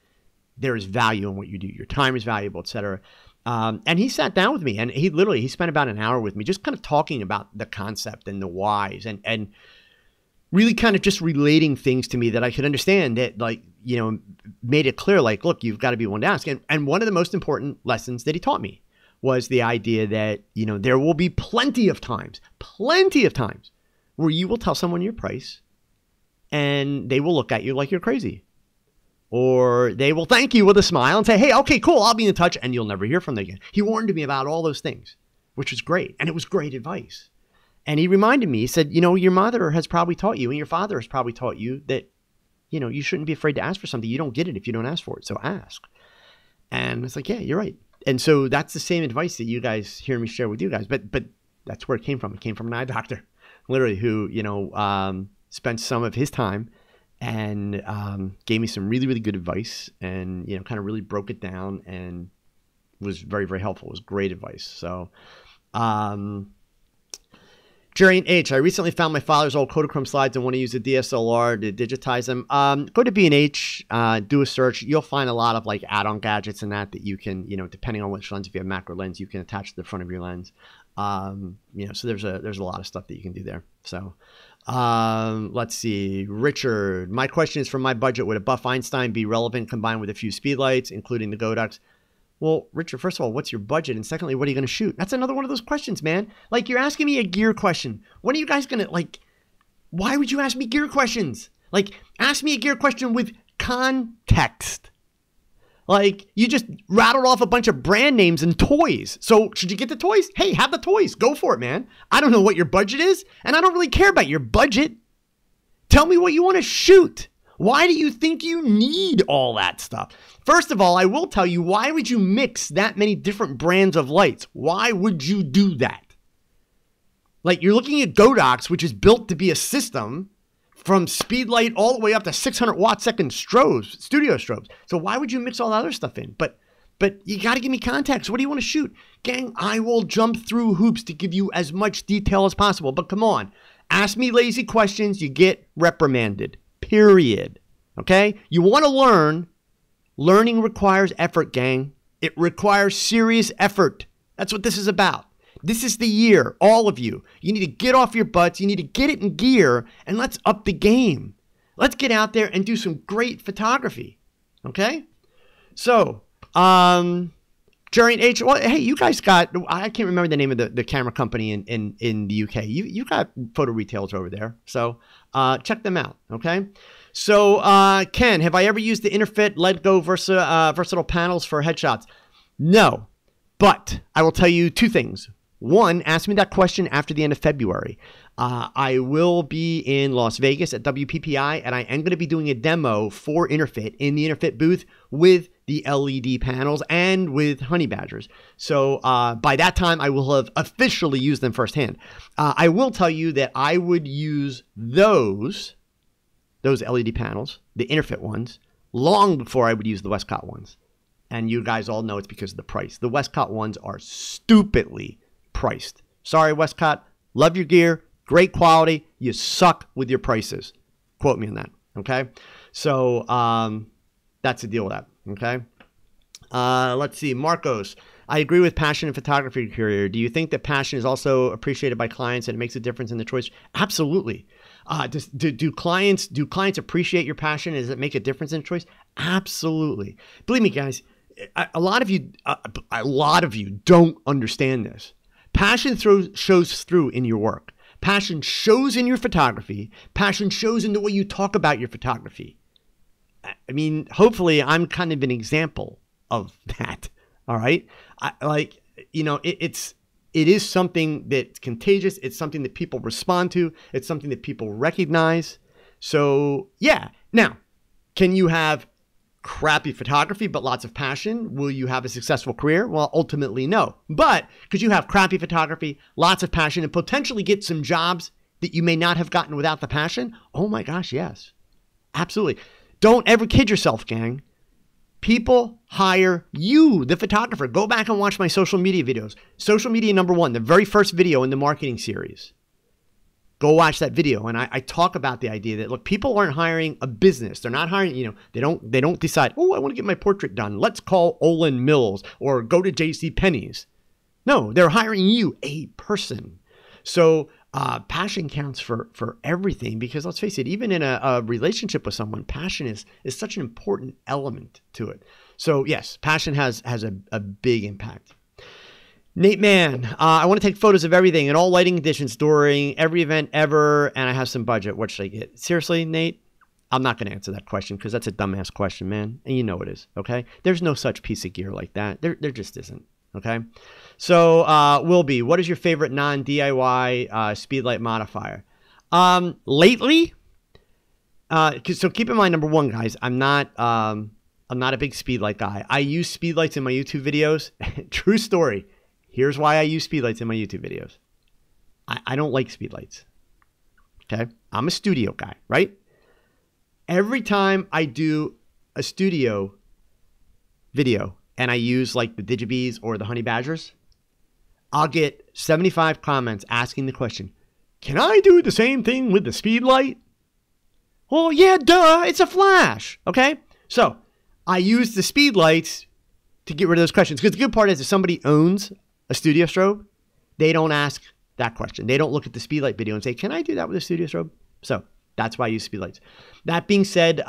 there is value in what you do. Your time is valuable, etc. And he sat down with me, and he spent about an hour with me just kind of talking about the concept and the whys, and really kind of just relating things to me that I could understand, that, like, you know, made it clear, like, look, you've got to be one to ask. And one of the most important lessons that he taught me was the idea that, you know, there will be plenty of times where you will tell someone your price and they will look at you like you're crazy. Or they will thank you with a smile and say, hey, okay, cool, I'll be in touch, and you'll never hear from them again. He warned me about all those things, which was great. And it was great advice. And he reminded me, he said, you know, your mother has probably taught you and your father has probably taught you that, you know, you shouldn't be afraid to ask for something. You don't get it if you don't ask for it. So ask. And it's like, yeah, you're right. And so that's the same advice that you guys hear me share with you guys. But that's where it came from. It came from an eye doctor, literally, who, you know, spent some of his time and gave me some really, really good advice, and, you know, kind of really broke it down and was very, very helpful. It was great advice. So, Jerry H, I recently found my father's old Kodachrome slides and want to use a DSLR to digitize them. Go to B&H, do a search. You'll find a lot of like add-on gadgets and that you can, you know, depending on which lens, if you have macro lens, you can attach to the front of your lens. You know, so there's a lot of stuff that you can do there. So, let's see. Richard, my question is, for my budget, would a buff Einstein be relevant combined with a few speedlights, including the Godox? Well, Richard, first of all, what's your budget? And secondly, what are you going to shoot? That's another one of those questions, man. Like, you're asking me a gear question. When are you guys going to, like, why would you ask me gear questions? Like, ask me a gear question with context. Like, you just rattled off a bunch of brand names and toys. So should you get the toys? Hey, have the toys. Go for it, man. I don't know what your budget is, and I don't really care about your budget. Tell me what you want to shoot. Why do you think you need all that stuff? First of all, I will tell you, why would you mix that many different brands of lights? Why would you do that? Like, you're looking at Godox, which is built to be a system from speed light all the way up to 600 watt second strobes, studio strobes. So why would you mix all that other stuff in? But you got to give me context. What do you want to shoot? Gang, I will jump through hoops to give you as much detail as possible. But come on, ask me lazy questions, you get reprimanded. Period. Okay? You want to learn. Learning requires effort, gang. It requires serious effort. That's what this is about. This is the year, all of you. You need to get off your butts. You need to get it in gear, and let's up the game. Let's get out there and do some great photography. Okay? So, Jerry H, well, hey, you guys got, I can't remember the name of the camera company in the UK. You got photo retailers over there. So, check them out. Okay? So, Ken, have I ever used the Interfit Let Go versatile panels for headshots? No, but I will tell you two things. One, ask me that question after the end of February. I will be in Las Vegas at WPPI, and I am going to be doing a demo for Interfit in the Interfit booth with the LED panels and with honey badgers. So by that time, I will have officially used them firsthand. I will tell you that I would use those LED panels, the Interfit ones, long before I would use the Westcott ones. And you guys all know it's because of the price. The Westcott ones are stupidly priced. Sorry, Westcott. Love your gear. Great quality. You suck with your prices. Quote me on that. Okay? So that's the deal with that. Okay? Let's see. Marcos. I agree with passion in photography career. Do you think that passion is also appreciated by clients and it makes a difference in the choice? Absolutely. Do clients appreciate your passion? Does it make a difference in choice? Absolutely. Believe me, guys, a lot of you don't understand this. Passion shows through in your work. Passion shows in your photography. Passion shows in the way you talk about your photography. I mean, hopefully I'm kind of an example of that. All right. It is something that's contagious. It's something that people respond to. It's something that people recognize. So yeah. Now, can you have crappy photography but lots of passion? Will you have a successful career? Well, ultimately no. But could you have crappy photography, lots of passion, and potentially get some jobs that you may not have gotten without the passion? Oh my gosh, yes. Absolutely. Don't ever kid yourself, gang. People hire you, the photographer. Go back and watch my social media videos. Social media #1, the very first video in the marketing series. Go watch that video. And I talk about the idea that, look, people aren't hiring a business. They're not hiring, they don't decide, oh, I want to get my portrait done. Let's call Olin Mills or go to JC Penney's. No, they're hiring you, a person. So passion counts for everything, because let's face it, even in a relationship with someone, passion is such an important element to it. So yes, passion has a big impact. Nate Mann, I want to take photos of everything in all lighting conditions during every event ever, and I have some budget. What should I get? Seriously, Nate? I'm not going to answer that question because that's a dumbass question, man. And you know it is, okay? There's no such piece of gear like that. There just isn't, okay? So, Wilby, what is your favorite non-DIY speedlight modifier? Lately, so keep in mind, number one, guys, I'm not a big speedlight guy. I use speedlights in my YouTube videos. True story. Here's why I use speedlights in my YouTube videos. I don't like speedlights. Okay? I'm a studio guy, right? Every time I do a studio video and I use like the Digibees or the Honey Badgers, I'll get 75 comments asking the question, can I do the same thing with the speedlight? Well, yeah, duh, it's a flash. Okay? So I use the speedlights to get rid of those questions. Because the good part is if somebody owns a studio strobe, they don't ask that question. They don't look at the speedlight video and say, can I do that with a studio strobe? So that's why I use speedlights. That being said,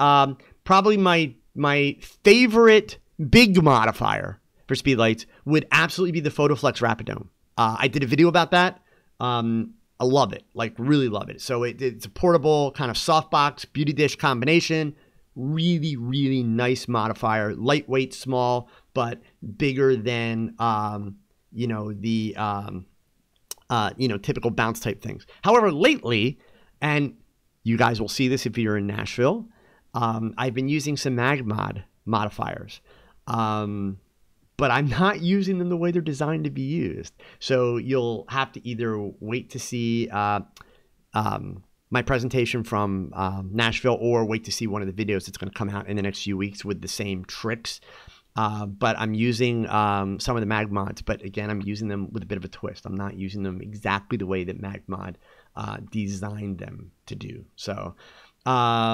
probably my favorite big modifier for speedlights would absolutely be the PhotoFlex Rapidome. I did a video about that. I love it, like really love it. So it's a portable kind of softbox beauty dish combination. Really, really nice modifier. Lightweight, small, but bigger than typical bounce type things. However, lately, and you guys will see this if you're in Nashville, I've been using some MagMod modifiers, but I'm not using them the way they're designed to be used. So you'll have to either wait to see my presentation from Nashville, or wait to see one of the videos that's going to come out in the next few weeks with the same tricks. But I'm using some of the MagMods, but again, I'm using them with a bit of a twist. I'm not using them exactly the way that MagMod designed them to do. So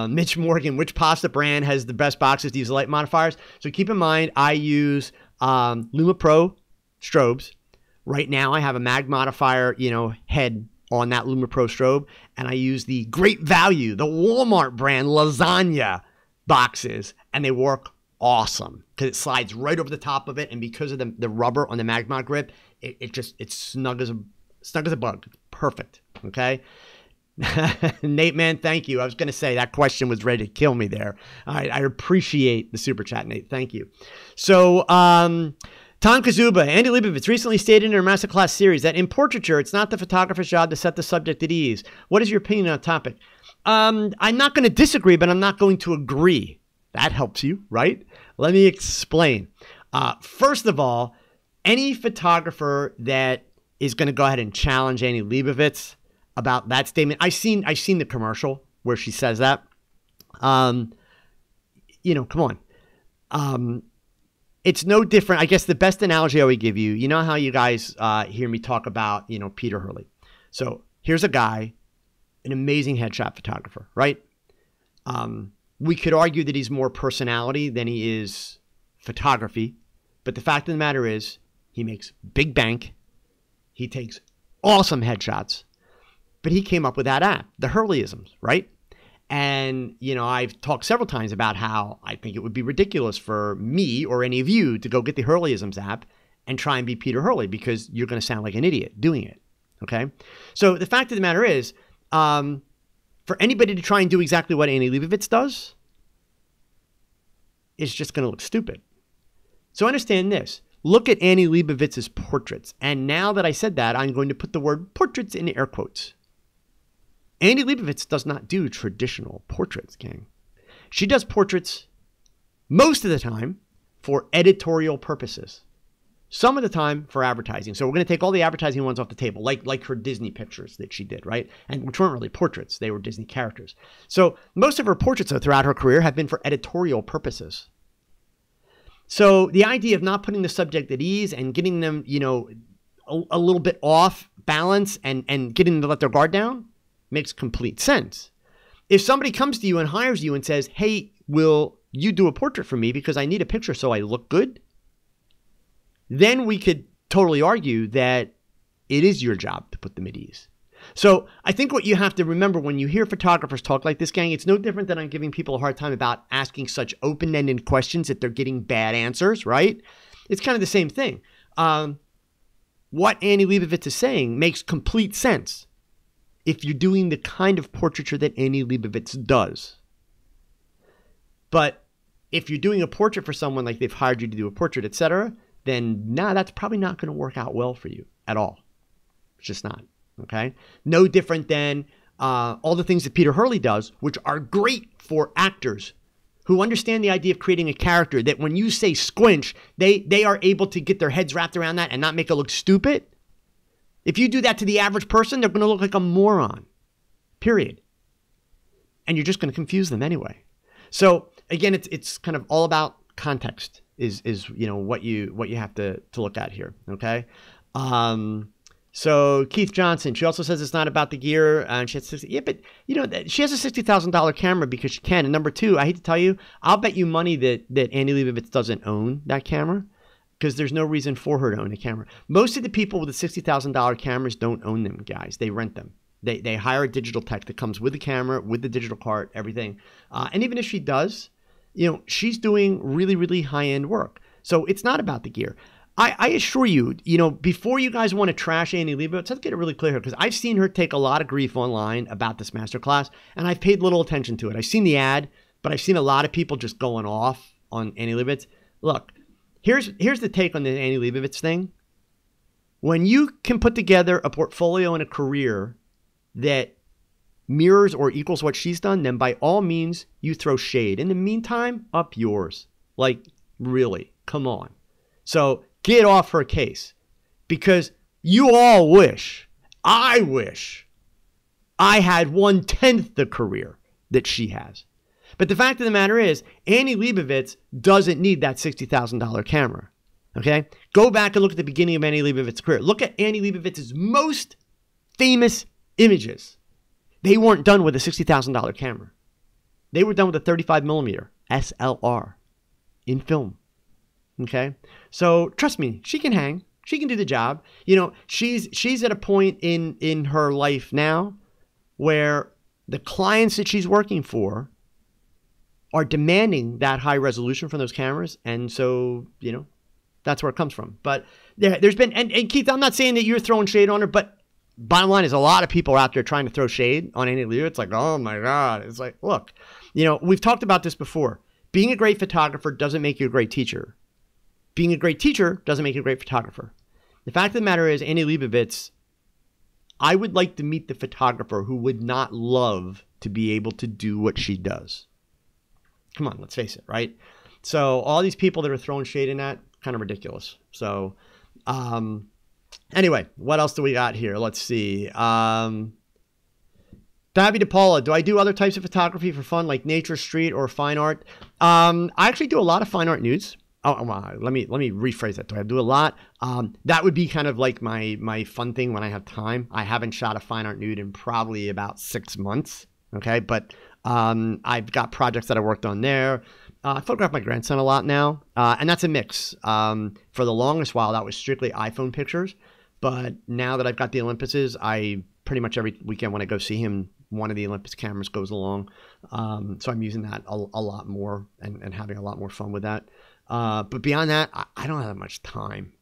Mitch Morgan, which pasta brand has the best boxes to use light modifiers? So keep in mind, I use Luma Pro strobes. Right now, I have a mag modifier, head on that Luma Pro strobe, and I use the Great Value, the Walmart brand lasagna boxes, and they work awesome because it slides right over the top of it, and because of the rubber on the MagMod grip, it's snug as a bug. Perfect. Okay. Nate, man, thank you. I was going to say that question was ready to kill me there. I appreciate the super chat, Nate. Thank you. So, Tom Kazuba, Andy Leibovitz recently stated in her masterclass series that in portraiture, it's not the photographer's job to set the subject at ease. What is your opinion on the topic? I'm not going to disagree, but I'm not going to agree. That helps you, right? Let me explain. First of all, any photographer that is going to go ahead and challenge Andy Leibovitz about that statement, I've seen the commercial where she says that. Come on. It's no different. I guess the best analogy I would give you, you know how you guys hear me talk about, Peter Hurley. So here's a guy, an amazing headshot photographer, right? We could argue that he's more personality than he is photography. But the fact of the matter is he makes big bank. He takes awesome headshots. But he came up with that app, the Hurleyisms, right? And, I've talked several times about how I think it would be ridiculous for me or any of you to go get the Hurleyisms app and try and be Peter Hurley because you're going to sound like an idiot doing it, okay? So the fact of the matter is, for anybody to try and do exactly what Andy Leibovitz does is just going to look stupid. So understand this. Look at Andy Leibovitz's portraits. And now that I said that, I'm going to put the word portraits in air quotes. Andy Leibovitz does not do traditional portraits, gang. She does portraits most of the time for editorial purposes. Some of the time for advertising. So we're going to take all the advertising ones off the table, like her Disney pictures that she did, right? And which weren't really portraits. They were Disney characters. So most of her portraits, though, throughout her career have been for editorial purposes. So the idea of not putting the subject at ease and getting them, a little bit off balance and getting them to let their guard down, makes complete sense. If somebody comes to you and hires you and says, hey, will you do a portrait for me because I need a picture so I look good? Then we could totally argue that it is your job to put them at ease. So I think what you have to remember when you hear photographers talk like this, gang, it's no different than I'm giving people a hard time about asking such open-ended questions that they're getting bad answers, right? It's kind of the same thing. What Annie Leibovitz is saying makes complete sense if you're doing the kind of portraiture that Annie Leibovitz does. But if you're doing a portrait for someone, like they've hired you to do a portrait, etc., then that's probably not going to work out well for you at all. It's just not. Okay? No different than all the things that Peter Hurley does, which are great for actors who understand the idea of creating a character that when you say squinch, they are able to get their heads wrapped around that and not make it look stupid. If you do that to the average person, they're going to look like a moron, period. And you're just going to confuse them anyway. So again, it's kind of all about context is what you have to look at here. Okay. So Keith Johnson, she also says it's not about the gear. And she has but she has a $60,000 camera because she can. And number two, I hate to tell you, I'll bet you money that Annie Leibovitz doesn't own that camera because there's no reason for her to own a camera. Most of the people with the $60,000 cameras don't own them, guys. They rent them. They hire a digital tech that comes with the camera, with the digital cart, everything. And even if she does, she's doing really, really high-end work. So it's not about the gear. I assure you, before you guys want to trash Annie Leibovitz, let's get it really clear here because I've seen her take a lot of grief online about this masterclass, and I've paid little attention to it. I've seen the ad, but I've seen a lot of people just going off on Annie Leibovitz. Look, here's the take on the Annie Leibovitz thing. When you can put together a portfolio and a career that mirrors or equals what she's done, then by all means, you throw shade. In the meantime, up yours. Like, really, come on. So get off her case because you all I wish I had 1/10 the career that she has. But the fact of the matter is, Annie Leibovitz doesn't need that $60,000 camera. Okay? Go back and look at the beginning of Annie Leibovitz's career. Look at Annie Leibovitz's most famous images. They weren't done with a $60,000 camera. They were done with a 35mm SLR in film. Okay? So trust me, she can hang. She can do the job. She's at a point in her life now where the clients that she's working for are demanding that high resolution from those cameras. And so, that's where it comes from. But there's been, and Keith, I'm not saying that you're throwing shade on her, but bottom line is a lot of people are out there trying to throw shade on Annie Leibovitz. It's like, oh my God. It's like, look, we've talked about this before. Being a great photographer doesn't make you a great teacher. Being a great teacher doesn't make you a great photographer. The fact of the matter is, Annie Leibovitz, I would like to meet the photographer who would not love to be able to do what she does. Come on, let's face it, right? So all these people that are throwing shade in that, kind of ridiculous. So anyway, what else do we got here? Let's see. Davi DePaula, do I do other types of photography for fun, like nature, street, or fine art? I actually do a lot of fine art nudes. Oh, well, let me rephrase that. Do I do a lot? That would be kind of like my fun thing when I have time. I haven't shot a fine art nude in probably about 6 months. Okay, but I've got projects that I worked on there. I photograph my grandson a lot now, and that's a mix. For the longest while, that was strictly iPhone pictures. But now that I've got the Olympuses, I pretty much every weekend when I go see him, one of the Olympus cameras goes along. So I'm using that a lot more and having a lot more fun with that. But beyond that, I don't have that much time.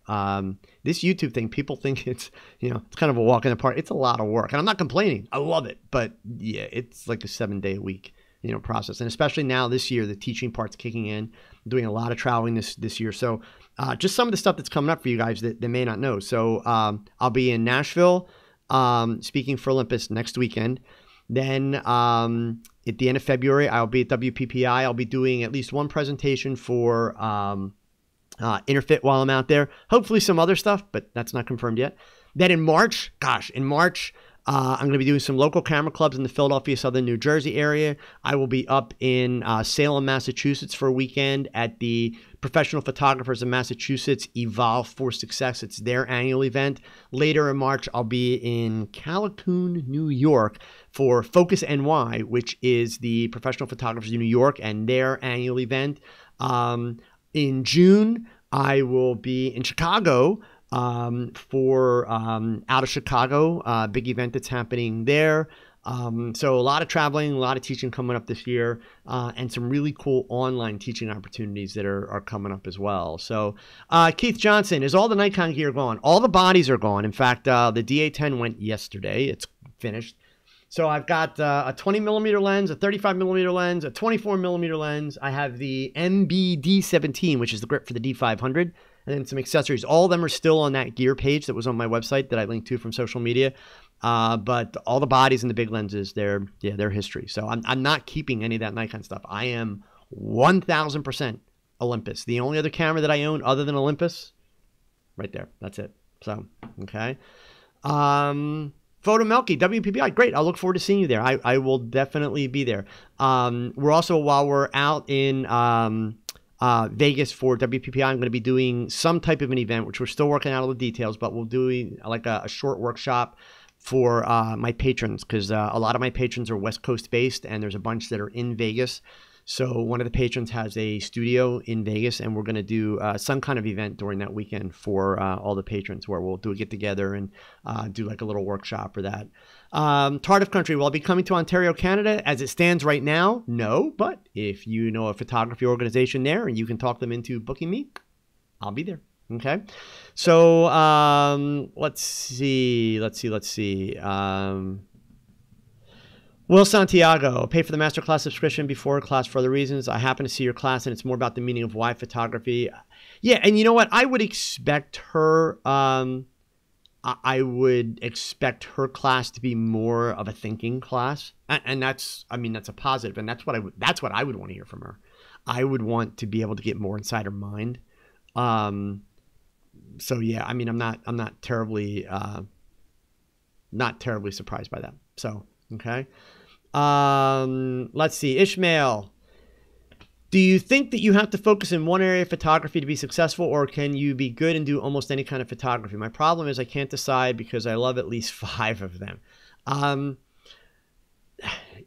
This YouTube thing, people think it's kind of a walk in the park. It's a lot of work, and I'm not complaining. I love it, but yeah, it's like a 7-day-a-week, process. And especially now this year, the teaching part's kicking in. I'm doing a lot of traveling this year. So, just some of the stuff that's coming up for you guys that may not know. So, I'll be in Nashville, speaking for Olympus next weekend. Then, at the end of February, I'll be at WPPI. I'll be doing at least one presentation for Interfit while I'm out there. Hopefully some other stuff, but that's not confirmed yet. Then in March, I'm going to be doing some local camera clubs in the Philadelphia, Southern New Jersey area. I will be up in Salem, Massachusetts for a weekend at the Professional Photographers of Massachusetts Evolve for Success. It's their annual event. Later in March, I'll be in Callicoon, New York for Focus NY, which is the Professional Photographers in New York and their annual event. In June, I will be in Chicago for Out of Chicago, big event that's happening there. So a lot of traveling, a lot of teaching coming up this year, and some really cool online teaching opportunities that are coming up as well. So Keith Johnson, is all the Nikon gear gone? All the bodies are gone. In fact, the DA10 went yesterday. It's finished. So I've got a 20 millimeter lens, a 35 millimeter lens, a 24 millimeter lens. I have the MB-D17, which is the grip for the D500, and then some accessories. All of them are still on that gear page that was on my website that I linked to from social media. But all the bodies and the big lenses, they're history. So I'm not keeping any of that Nikon stuff. I am 1000% Olympus. The only other camera that I own other than Olympus, right there. That's it. So, okay. Photo Melky, WPPI, great. I'll look forward to seeing you there. I will definitely be there. We're also, while we're out in Vegas for WPPI, I'm going to be doing some type of an event, which we're still working out all the details, but we'll do like a short workshop for my patrons, because a lot of my patrons are West Coast based, and there's a bunch that are in Vegas. So one of the patrons has a studio in Vegas, and we're going to do some kind of event during that weekend for all the patrons, where we'll do a get together and do like a little workshop for that. Tardif Country, will I be coming to Ontario, Canada? As it stands right now, no. But if you know a photography organization there and you can talk them into booking me, I'll be there. Okay. So let's see. Will Santiago, pay for the masterclass subscription before class for other reasons. I happen to see your class, and it's more about the meaning of why photography. Yeah, and you know what? I would expect her. I would expect her class to be more of a thinking class, and that's a positive, and that's what I would want to hear from her. I would want to be able to get more inside her mind. So yeah, I mean, I'm not terribly surprised by that. So okay. Let's see. Ishmael, do you think that you have to focus in one area of photography to be successful, or can you be good and do almost any kind of photography? My problem is I can't decide because I love at least 5 of them.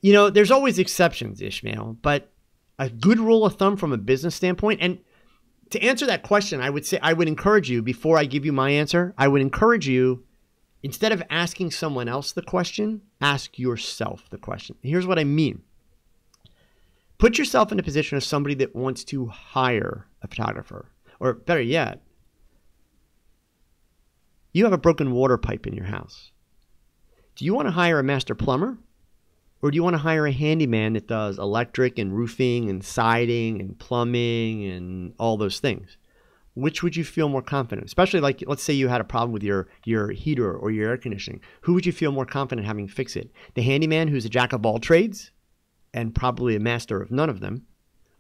You know, there's always exceptions, Ishmael, but a good rule of thumb from a business standpoint, and to answer that question, I would encourage you, before I give you my answer, I would encourage you, instead of asking someone else the question, ask yourself the question. Here's what I mean. Put yourself in a position of somebody that wants to hire a photographer. Or better yet, you have a broken water pipe in your house. Do you want to hire a master plumber? Or do you want to hire a handyman that does electric and roofing and siding and plumbing and all those things? Which would you feel more confident? Especially, like, let's say you had a problem with your heater or your air conditioning. Who would you feel more confident having fix it? The handyman, who's a jack of all trades and probably a master of none of them,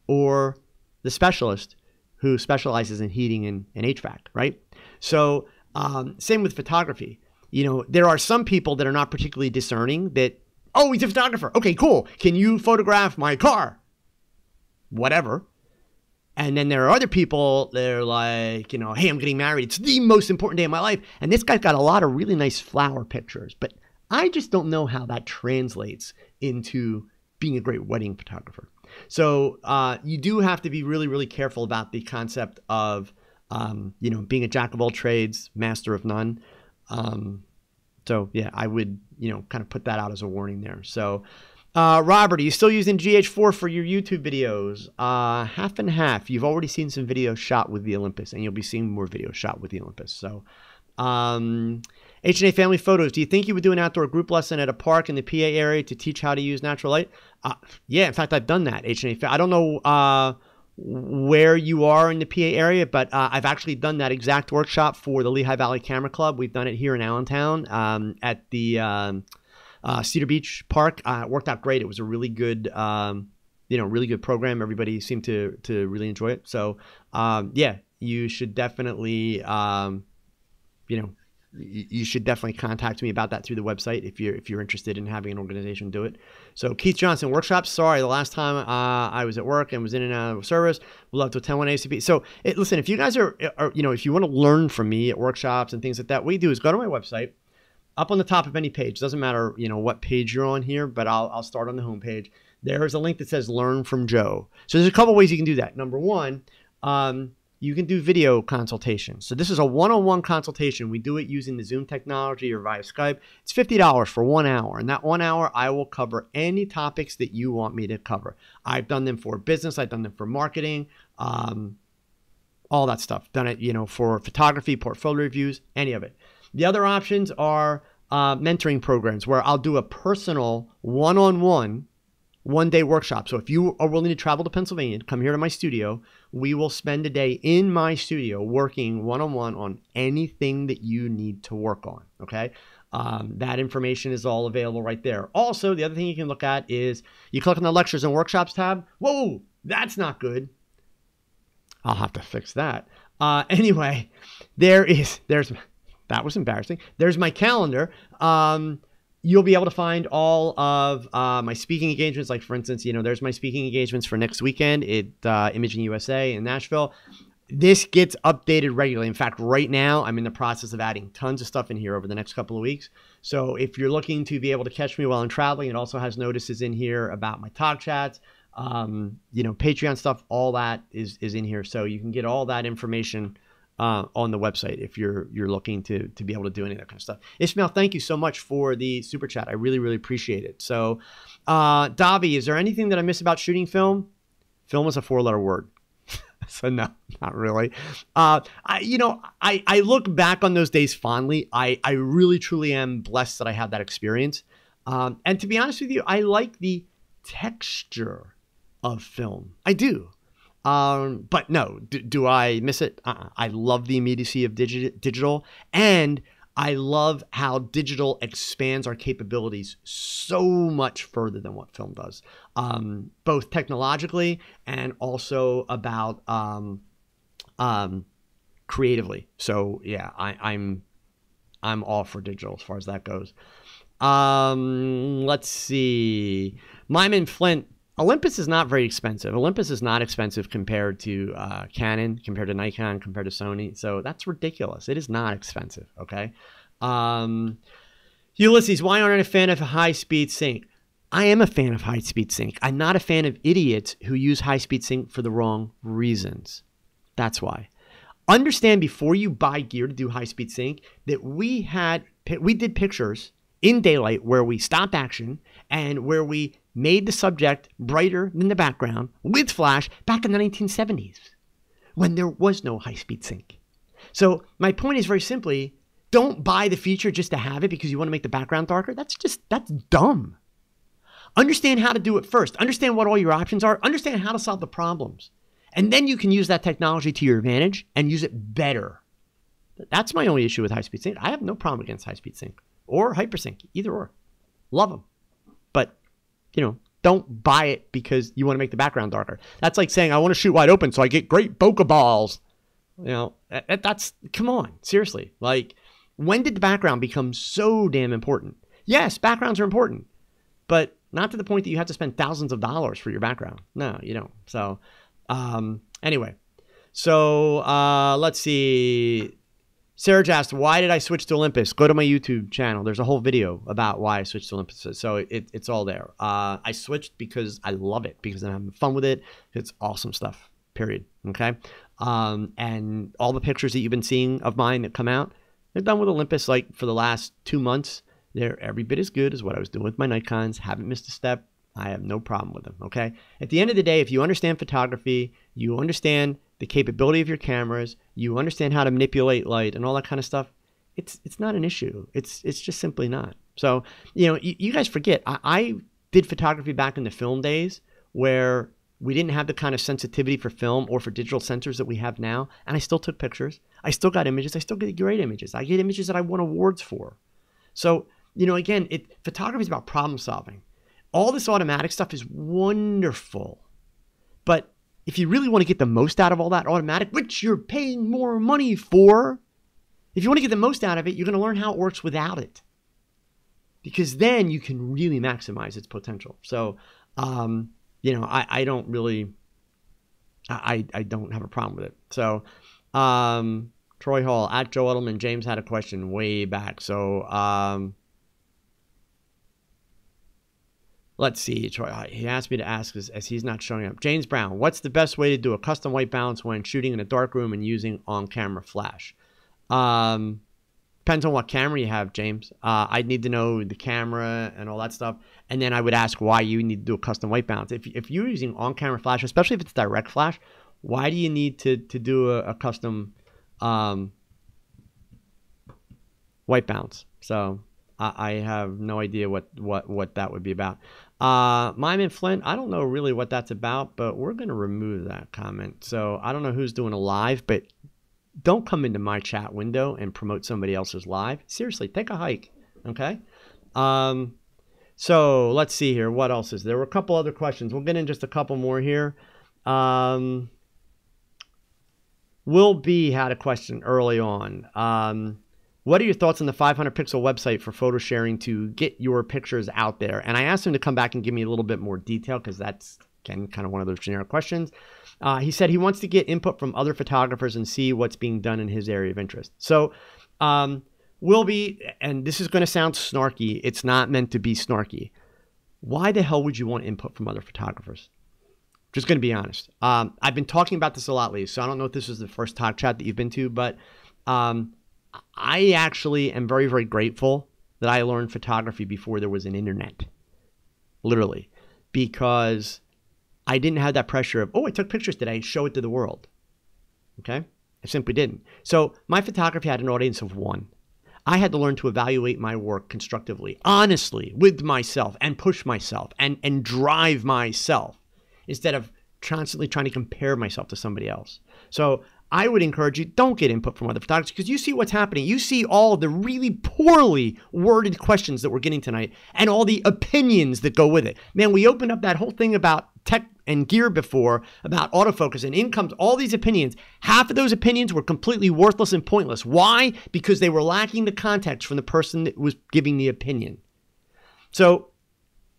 or the specialist who specializes in heating and HVAC, right? So same with photography. You know, there are some people that are not particularly discerning that, oh, he's a photographer. Okay, cool. Can you photograph my car? Whatever. And then there are other people that are like, you know, hey, I'm getting married. It's the most important day of my life. And this guy's got a lot of really nice flower pictures. But I just don't know how that translates into being a great wedding photographer. So you do have to be really, really careful about the concept of, you know, being a jack of all trades, master of none. So yeah, I would, you know, kind of put that out as a warning there. So Robert, are you still using GH4 for your YouTube videos? Half and half. You've already seen some videos shot with the Olympus, and you'll be seeing more videos shot with the Olympus. So H&A Family Photos, do you think you would do an outdoor group lesson at a park in the PA area to teach how to use natural light? Yeah, in fact, I've done that. H&A, I don't know where you are in the PA area, but I've actually done that exact workshop for the Lehigh Valley Camera Club. We've done it here in Allentown at the Cedar Beach Park. It worked out great. It was a really good, you know, really good program. Everybody seemed to really enjoy it. So yeah, you should definitely, you know, you should definitely contact me about that through the website if you're interested in having an organization do it. So Keith Johnson, workshops. Sorry, the last time I was at work and was in and out of service, we'd love to attend one ACP. So listen, if you guys are, you know, if you want to learn from me at workshops and things like that, what you do is go to my website. up on the top of any page, doesn't matter, you know, what page you're on here, but I'll start on the home page. There's a link that says Learn from Joe. So there's a couple ways you can do that. Number one, you can do video consultation. So this is a one-on-one consultation. We do it using the Zoom technology or via Skype. It's $50 for 1 hour. And that 1 hour, I will cover any topics that you want me to cover. I've done them for business. I've done them for marketing, all that stuff. Done it, you know, for photography, portfolio reviews, any of it. The other options are mentoring programs where I'll do a personal one-on-one one-day workshop. So if you are willing to travel to Pennsylvania, come here to my studio, we will spend a day in my studio working one-on-one on anything that you need to work on, okay? That information is all available right there. Also, the other thing you can look at is you click on the lectures and workshops tab. Whoa, that's not good. I'll have to fix that. Anyway, there's that was embarrassing. There's my calendar. You'll be able to find all of my speaking engagements. Like, for instance, you know, there's my speaking engagements for next weekend at Imaging USA in Nashville. This gets updated regularly. In fact, right now, I'm in the process of adding tons of stuff in here over the next couple of weeks. So if you're looking to be able to catch me while I'm traveling, it also has notices in here about my TogChats, you know, Patreon stuff, all that is in here. So you can get all that information on the website if you're looking to be able to do any of that kind of stuff. Ishmael, thank you so much for the super chat. I really, really appreciate it. So, Davi, is there anything that I miss about shooting film? Film is a 4-letter word. So no, not really. I look back on those days fondly. I really, truly am blessed that I had that experience. And to be honest with you, I like the texture of film. I do. But no, do I miss it? I love the immediacy of digital, and I love how digital expands our capabilities so much further than what film does, both technologically and also about creatively. So yeah, I'm all for digital as far as that goes. Let's see, Myman Flint. Olympus is not very expensive. Olympus is not expensive compared to Canon, compared to Nikon, compared to Sony. So that's ridiculous. It is not expensive, okay? Ulysses, why aren't I a fan of high-speed sync? I am a fan of high-speed sync. I'm not a fan of idiots who use high-speed sync for the wrong reasons. That's why. Understand before you buy gear to do high-speed sync that we did pictures in daylight where we stopped action and where we made the subject brighter than the background with flash back in the 1970s when there was no high-speed sync. So my point is very simply, don't buy the feature just to have it because you want to make the background darker. That's dumb. Understand how to do it first. Understand what all your options are. Understand how to solve the problems. And then you can use that technology to your advantage and use it better. That's my only issue with high-speed sync. I have no problem against high-speed sync or hypersync, either or. Love them. But you know, don't buy it because you want to make the background darker. That's like saying, I want to shoot wide open so I get great bokeh balls. You know, that's, come on, seriously. Like, when did the background become so damn important? Yes, backgrounds are important, but not to the point that you have to spend thousands of dollars for your background. No, you don't. So, anyway. So, let's see. Sarah asked, why did I switch to Olympus? Go to my YouTube channel. There's a whole video about why I switched to Olympus. So it's all there. I switched because I love it, because I'm having fun with it. It's awesome stuff, period. Okay. And all the pictures that you've been seeing of mine that come out, they're done with Olympus like for the last 2 months. They're every bit as good as what I was doing with my Nikons. Haven't missed a step. I have no problem with them. Okay. At the end of the day, if you understand photography, you understand the capability of your cameras, you understand how to manipulate light and all that kind of stuff, it's not an issue. It's just simply not. So, you know, you guys forget, I did photography back in the film days where we didn't have the kind of sensitivity for film or for digital sensors that we have now. And I still took pictures. I still got images. I still get great images. I get images that I won awards for. So, you know, again, photography is about problem solving. All this automatic stuff is wonderful. But if you really want to get the most out of all that automatic, which you're paying more money for, if you want to get the most out of it, you're going to learn how it works without it. Because then you can really maximize its potential. So, you know, I don't really, I don't have a problem with it. So, Troy Hall, at Joe Edelman. James had a question way back. So, let's see. Troy, he asked me to ask as he's not showing up. James Brown, what's the best way to do a custom white balance when shooting in a dark room and using on-camera flash? Depends on what camera you have, James. I'd need to know the camera and all that stuff. And then I would ask why you need to do a custom white balance. If you're using on-camera flash, especially if it's direct flash, why do you need to do a custom white balance? So I have no idea what that would be about. Myman Flint, I don't know really what that's about, but we're going to remove that comment. So I don't know who's doing a live, but don't come into my chat window and promote somebody else's live. Seriously, take a hike, okay? So let's see here. What else is there? There were a couple other questions. We'll get in just a couple more here. Will B had a question early on. What are your thoughts on the 500 pixel website for photo sharing to get your pictures out there? And I asked him to come back and give me a little bit more detail because that's, again, kind of one of those generic questions. He said he wants to get input from other photographers and see what's being done in his area of interest. So will be, and this is going to sound snarky. It's not meant to be snarky. Why the hell would you want input from other photographers? Just going to be honest. I've been talking about this a lot lately, so I don't know if this is the first TogChat that you've been to, but I actually am very, very grateful that I learned photography before there was an internet. Literally. Because I didn't have that pressure of, oh, I took pictures today, show it to the world. Okay? I simply didn't. So my photography had an audience of one. I had to learn to evaluate my work constructively, honestly, with myself, and push myself, and drive myself, instead of constantly trying to compare myself to somebody else. So I would encourage you, don't get input from other photographers, because you see what's happening. You see all the really poorly worded questions that we're getting tonight and all the opinions that go with it. Man, we opened up that whole thing about tech and gear before, about autofocus and incomes, all these opinions. Half of those opinions were completely worthless and pointless. Why? Because they were lacking the context from the person that was giving the opinion. So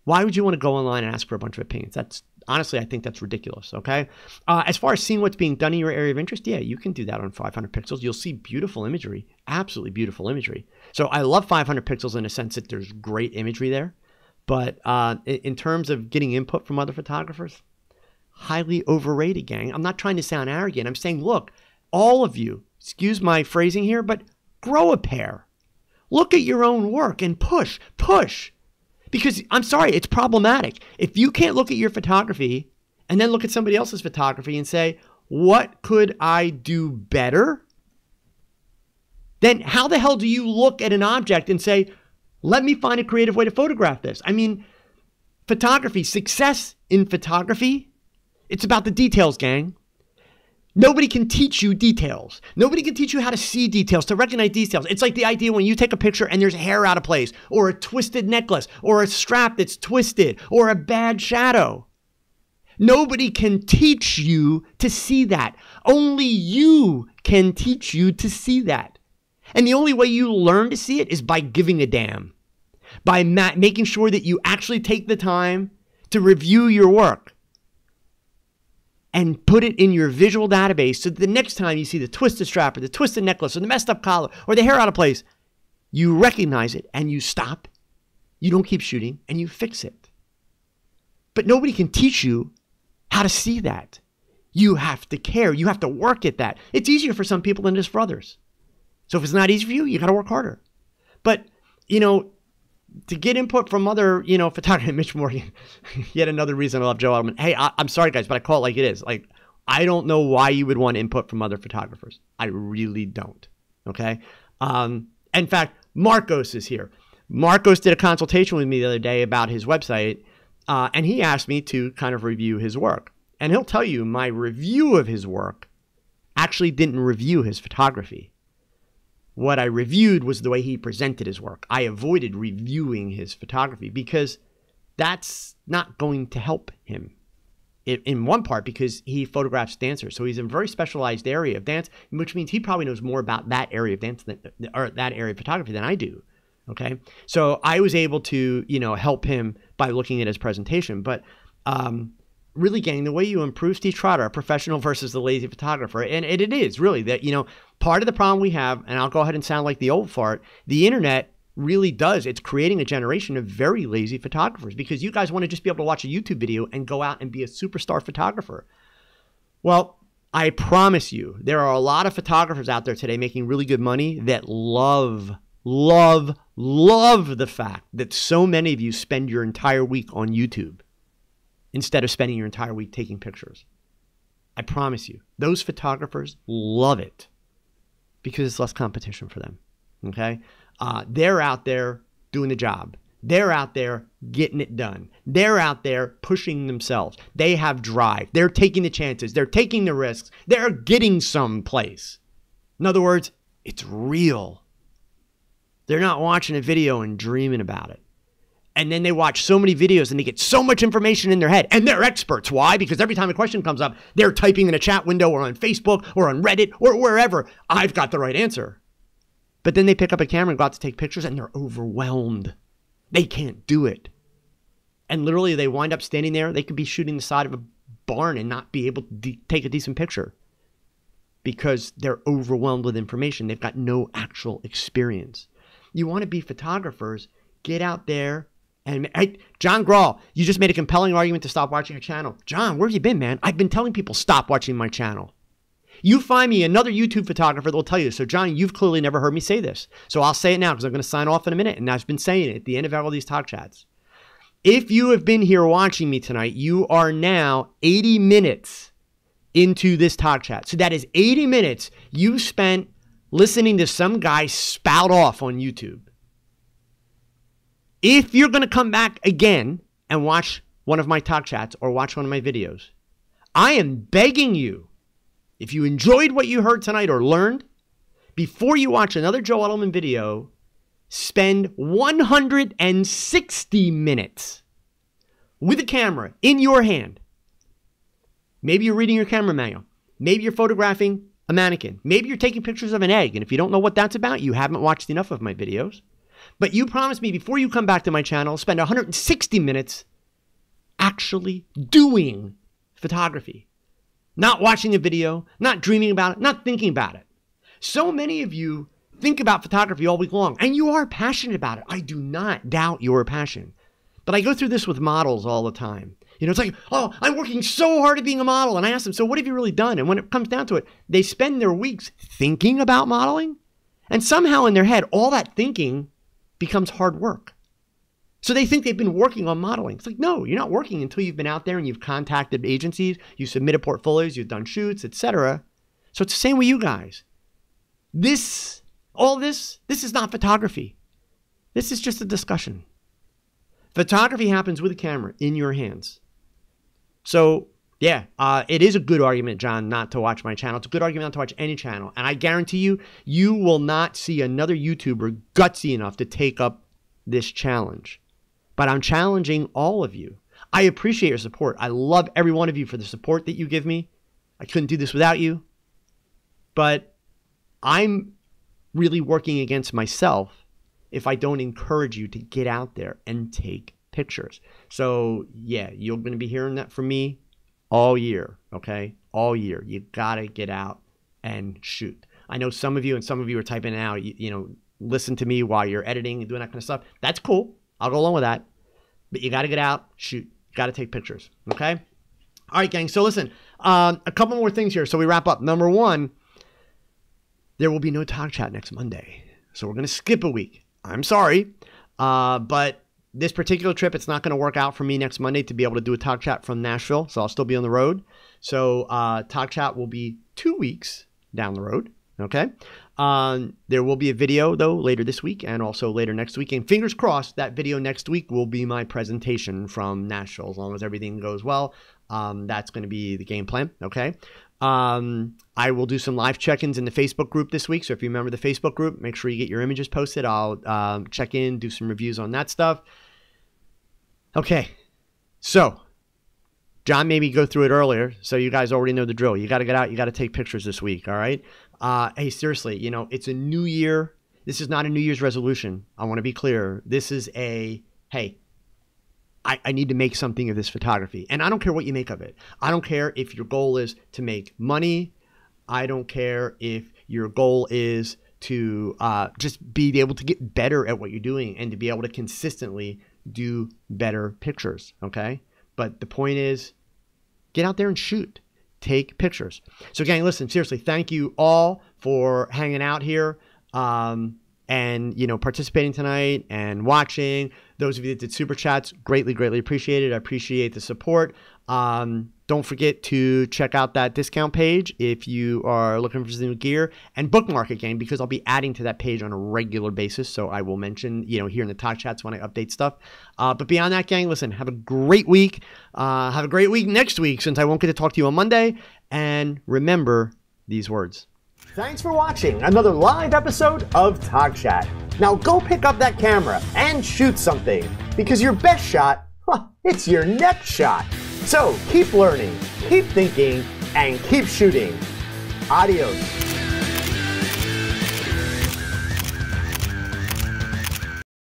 why would you want to go online and ask for a bunch of opinions? Honestly, I think that's ridiculous, okay? As far as seeing what's being done in your area of interest, yeah, you can do that on 500 pixels. You'll see beautiful imagery, absolutely beautiful imagery. So I love 500 pixels in a sense that there's great imagery there. But in terms of getting input from other photographers, highly overrated, gang. I'm not trying to sound arrogant. I'm saying, look, all of you, excuse my phrasing here, but grow a pair. Look at your own work and push. Because I'm sorry, it's problematic. If you can't look at your photography and then look at somebody else's photography and say, what could I do better? Then how the hell do you look at an object and say, let me find a creative way to photograph this? I mean, photography, success in photography, it's about the details, gang. Nobody can teach you details. Nobody can teach you how to see details, to recognize details. It's like the idea when you take a picture and there's hair out of place, or a twisted necklace, or a strap that's twisted, or a bad shadow. Nobody can teach you to see that. Only you can teach you to see that. And the only way you learn to see it is by giving a damn. By making sure that you actually take the time to review your work and put it in your visual database so that the next time you see the twisted strap or the twisted necklace or the messed up collar or the hair out of place, you recognize it and you stop. You don't keep shooting and you fix it. But nobody can teach you how to see that. You have to care. You have to work at that. It's easier for some people than it is for others. So if it's not easy for you, you got to work harder. But, to get input from other, photography, Mitch Morgan, yet another reason I love Joe Edelman. Hey, I'm sorry, guys, but I call it like it is. Like, I don't know why you would want input from other photographers. I really don't, okay? In fact, Marcos is here. Marcos did a consultation with me the other day about his website, and he asked me to kind of review his work. And he'll tell you my review of his work actually didn't review his photography. What I reviewed was the way he presented his work. I avoided reviewing his photography because that's not going to help him. In one part, because he photographs dancers. So he's in a very specialized area of dance, which means he probably knows more about that area of dance or that area of photography than I do. Okay. So I was able to, help him by looking at his presentation. But really, gang, the way you improve Steve Trotter, a professional versus the lazy photographer. And it is really that, part of the problem we have, and I'll go ahead and sound like the old fart, the internet really does. It's creating a generation of very lazy photographers because you guys want to just be able to watch a YouTube video and go out and be a superstar photographer. Well, I promise you, there are a lot of photographers out there today making really good money that love the fact that so many of you spend your entire week on YouTube instead of spending your entire week taking pictures. I promise you, those photographers love it because it's less competition for them, okay? They're out there doing the job. They're out there getting it done. They're out there pushing themselves. They have drive. They're taking the chances. They're taking the risks. They're getting someplace. In other words, it's real. They're not watching a video and dreaming about it. And then they watch so many videos and they get so much information in their head. And they're experts. Why? Because every time a question comes up, they're typing in a chat window or on Facebook or on Reddit or wherever, I've got the right answer. But then they pick up a camera and go out to take pictures and they're overwhelmed. They can't do it. And literally they wind up standing there. They could be shooting the side of a barn and not be able to take a decent picture because they're overwhelmed with information. They've got no actual experience. You want to be photographers, get out there. And hey, John Grawl, you just made a compelling argument to stop watching your channel. John, where have you been, man? I've been telling people stop watching my channel. You find me another YouTube photographer that will tell you. So, John, you've clearly never heard me say this. So I'll say it now because I'm going to sign off in a minute. And I've been saying it at the end of all these talk chats. If you have been here watching me tonight, you are now 80 minutes into this talk chat. So that is 80 minutes you spent listening to some guy spout off on YouTube. If you're going to come back again and watch one of my talk chats or watch one of my videos, I am begging you, if you enjoyed what you heard tonight or learned, before you watch another Joe Edelman video, spend 160 minutes with a camera in your hand. Maybe you're reading your camera manual. Maybe you're photographing a mannequin. Maybe you're taking pictures of an egg. And if you don't know what that's about, you haven't watched enough of my videos. But you promised me before you come back to my channel, spend 160 minutes actually doing photography. Not watching a video, not dreaming about it, not thinking about it. So many of you think about photography all week long, and you are passionate about it. I do not doubt your passion. But I go through this with models all the time. It's like, oh, I'm working so hard at being a model. And I ask them, so what have you really done? And when it comes down to it, they spend their weeks thinking about modeling. And somehow in their head, all that thinking becomes hard work. So they think they've been working on modeling. It's like, no, you're not working until you've been out there and you've contacted agencies, you submitted portfolios, you've done shoots, etc. So it's the same with you guys. This is not photography. This is just a discussion. Photography happens with a camera in your hands. So yeah, it is a good argument, John, not to watch my channel. It's a good argument not to watch any channel. And I guarantee you, you will not see another YouTuber gutsy enough to take up this challenge. But I'm challenging all of you. I appreciate your support. I love every one of you for the support that you give me. I couldn't do this without you. But I'm really working against myself if I don't encourage you to get out there and take pictures. So yeah, you're going to be hearing that from me all year, okay? All year. You got to get out and shoot. I know some of you are typing now, listen to me while you're editing and doing that kind of stuff. That's cool. I'll go along with that. But you got to get out, shoot. You got to take pictures, okay? All right, gang. So listen, a couple more things here so we wrap up. Number one, there will be no talk chat next Monday. So we're going to skip a week. I'm sorry, but this particular trip, it's not going to work out for me next Monday to be able to do a talk chat from Nashville. So I'll still be on the road. So talk chat will be 2 weeks down the road. Okay. There will be a video though later this week and also later next week. And fingers crossed that video next week will be my presentation from Nashville. As long as everything goes well, that's going to be the game plan. Okay. I will do some live check-ins in the Facebook group this week. So if you remember the Facebook group, make sure you get your images posted. I'll check in, do some reviews on that stuff. Okay. So John made me go through it earlier, so you guys already know the drill. You got to get out. You got to take pictures this week, all right? Hey, seriously, it's a new year. This is not a New Year's resolution. I want to be clear. This is hey, I need to make something of this photography. And I don't care what you make of it. I don't care if your goal is to make money. I don't care if your goal is to just be able to get better at what you're doing and to be able to consistently do better pictures, okay? But the point is, get out there and shoot. Take pictures. So gang, listen, seriously, thank you all for hanging out here and, you know, participating tonight and watching. Those of you that did super chats, greatly, greatly appreciated. I appreciate the support. Don't forget to check out that discount page if you are looking for some new gear, and bookmark it, gang, because I'll be adding to that page on a regular basis. So I will mention, you know, here in the talk chats when I update stuff. But beyond that, gang, listen, have a great week. Have a great week next week, since I won't get to talk to you on Monday. And remember these words. Thanks for watching another live episode of TogChat. Now go pick up that camera and shoot something, because your best shot, it's your next shot. So keep learning, keep thinking, and keep shooting. Adios.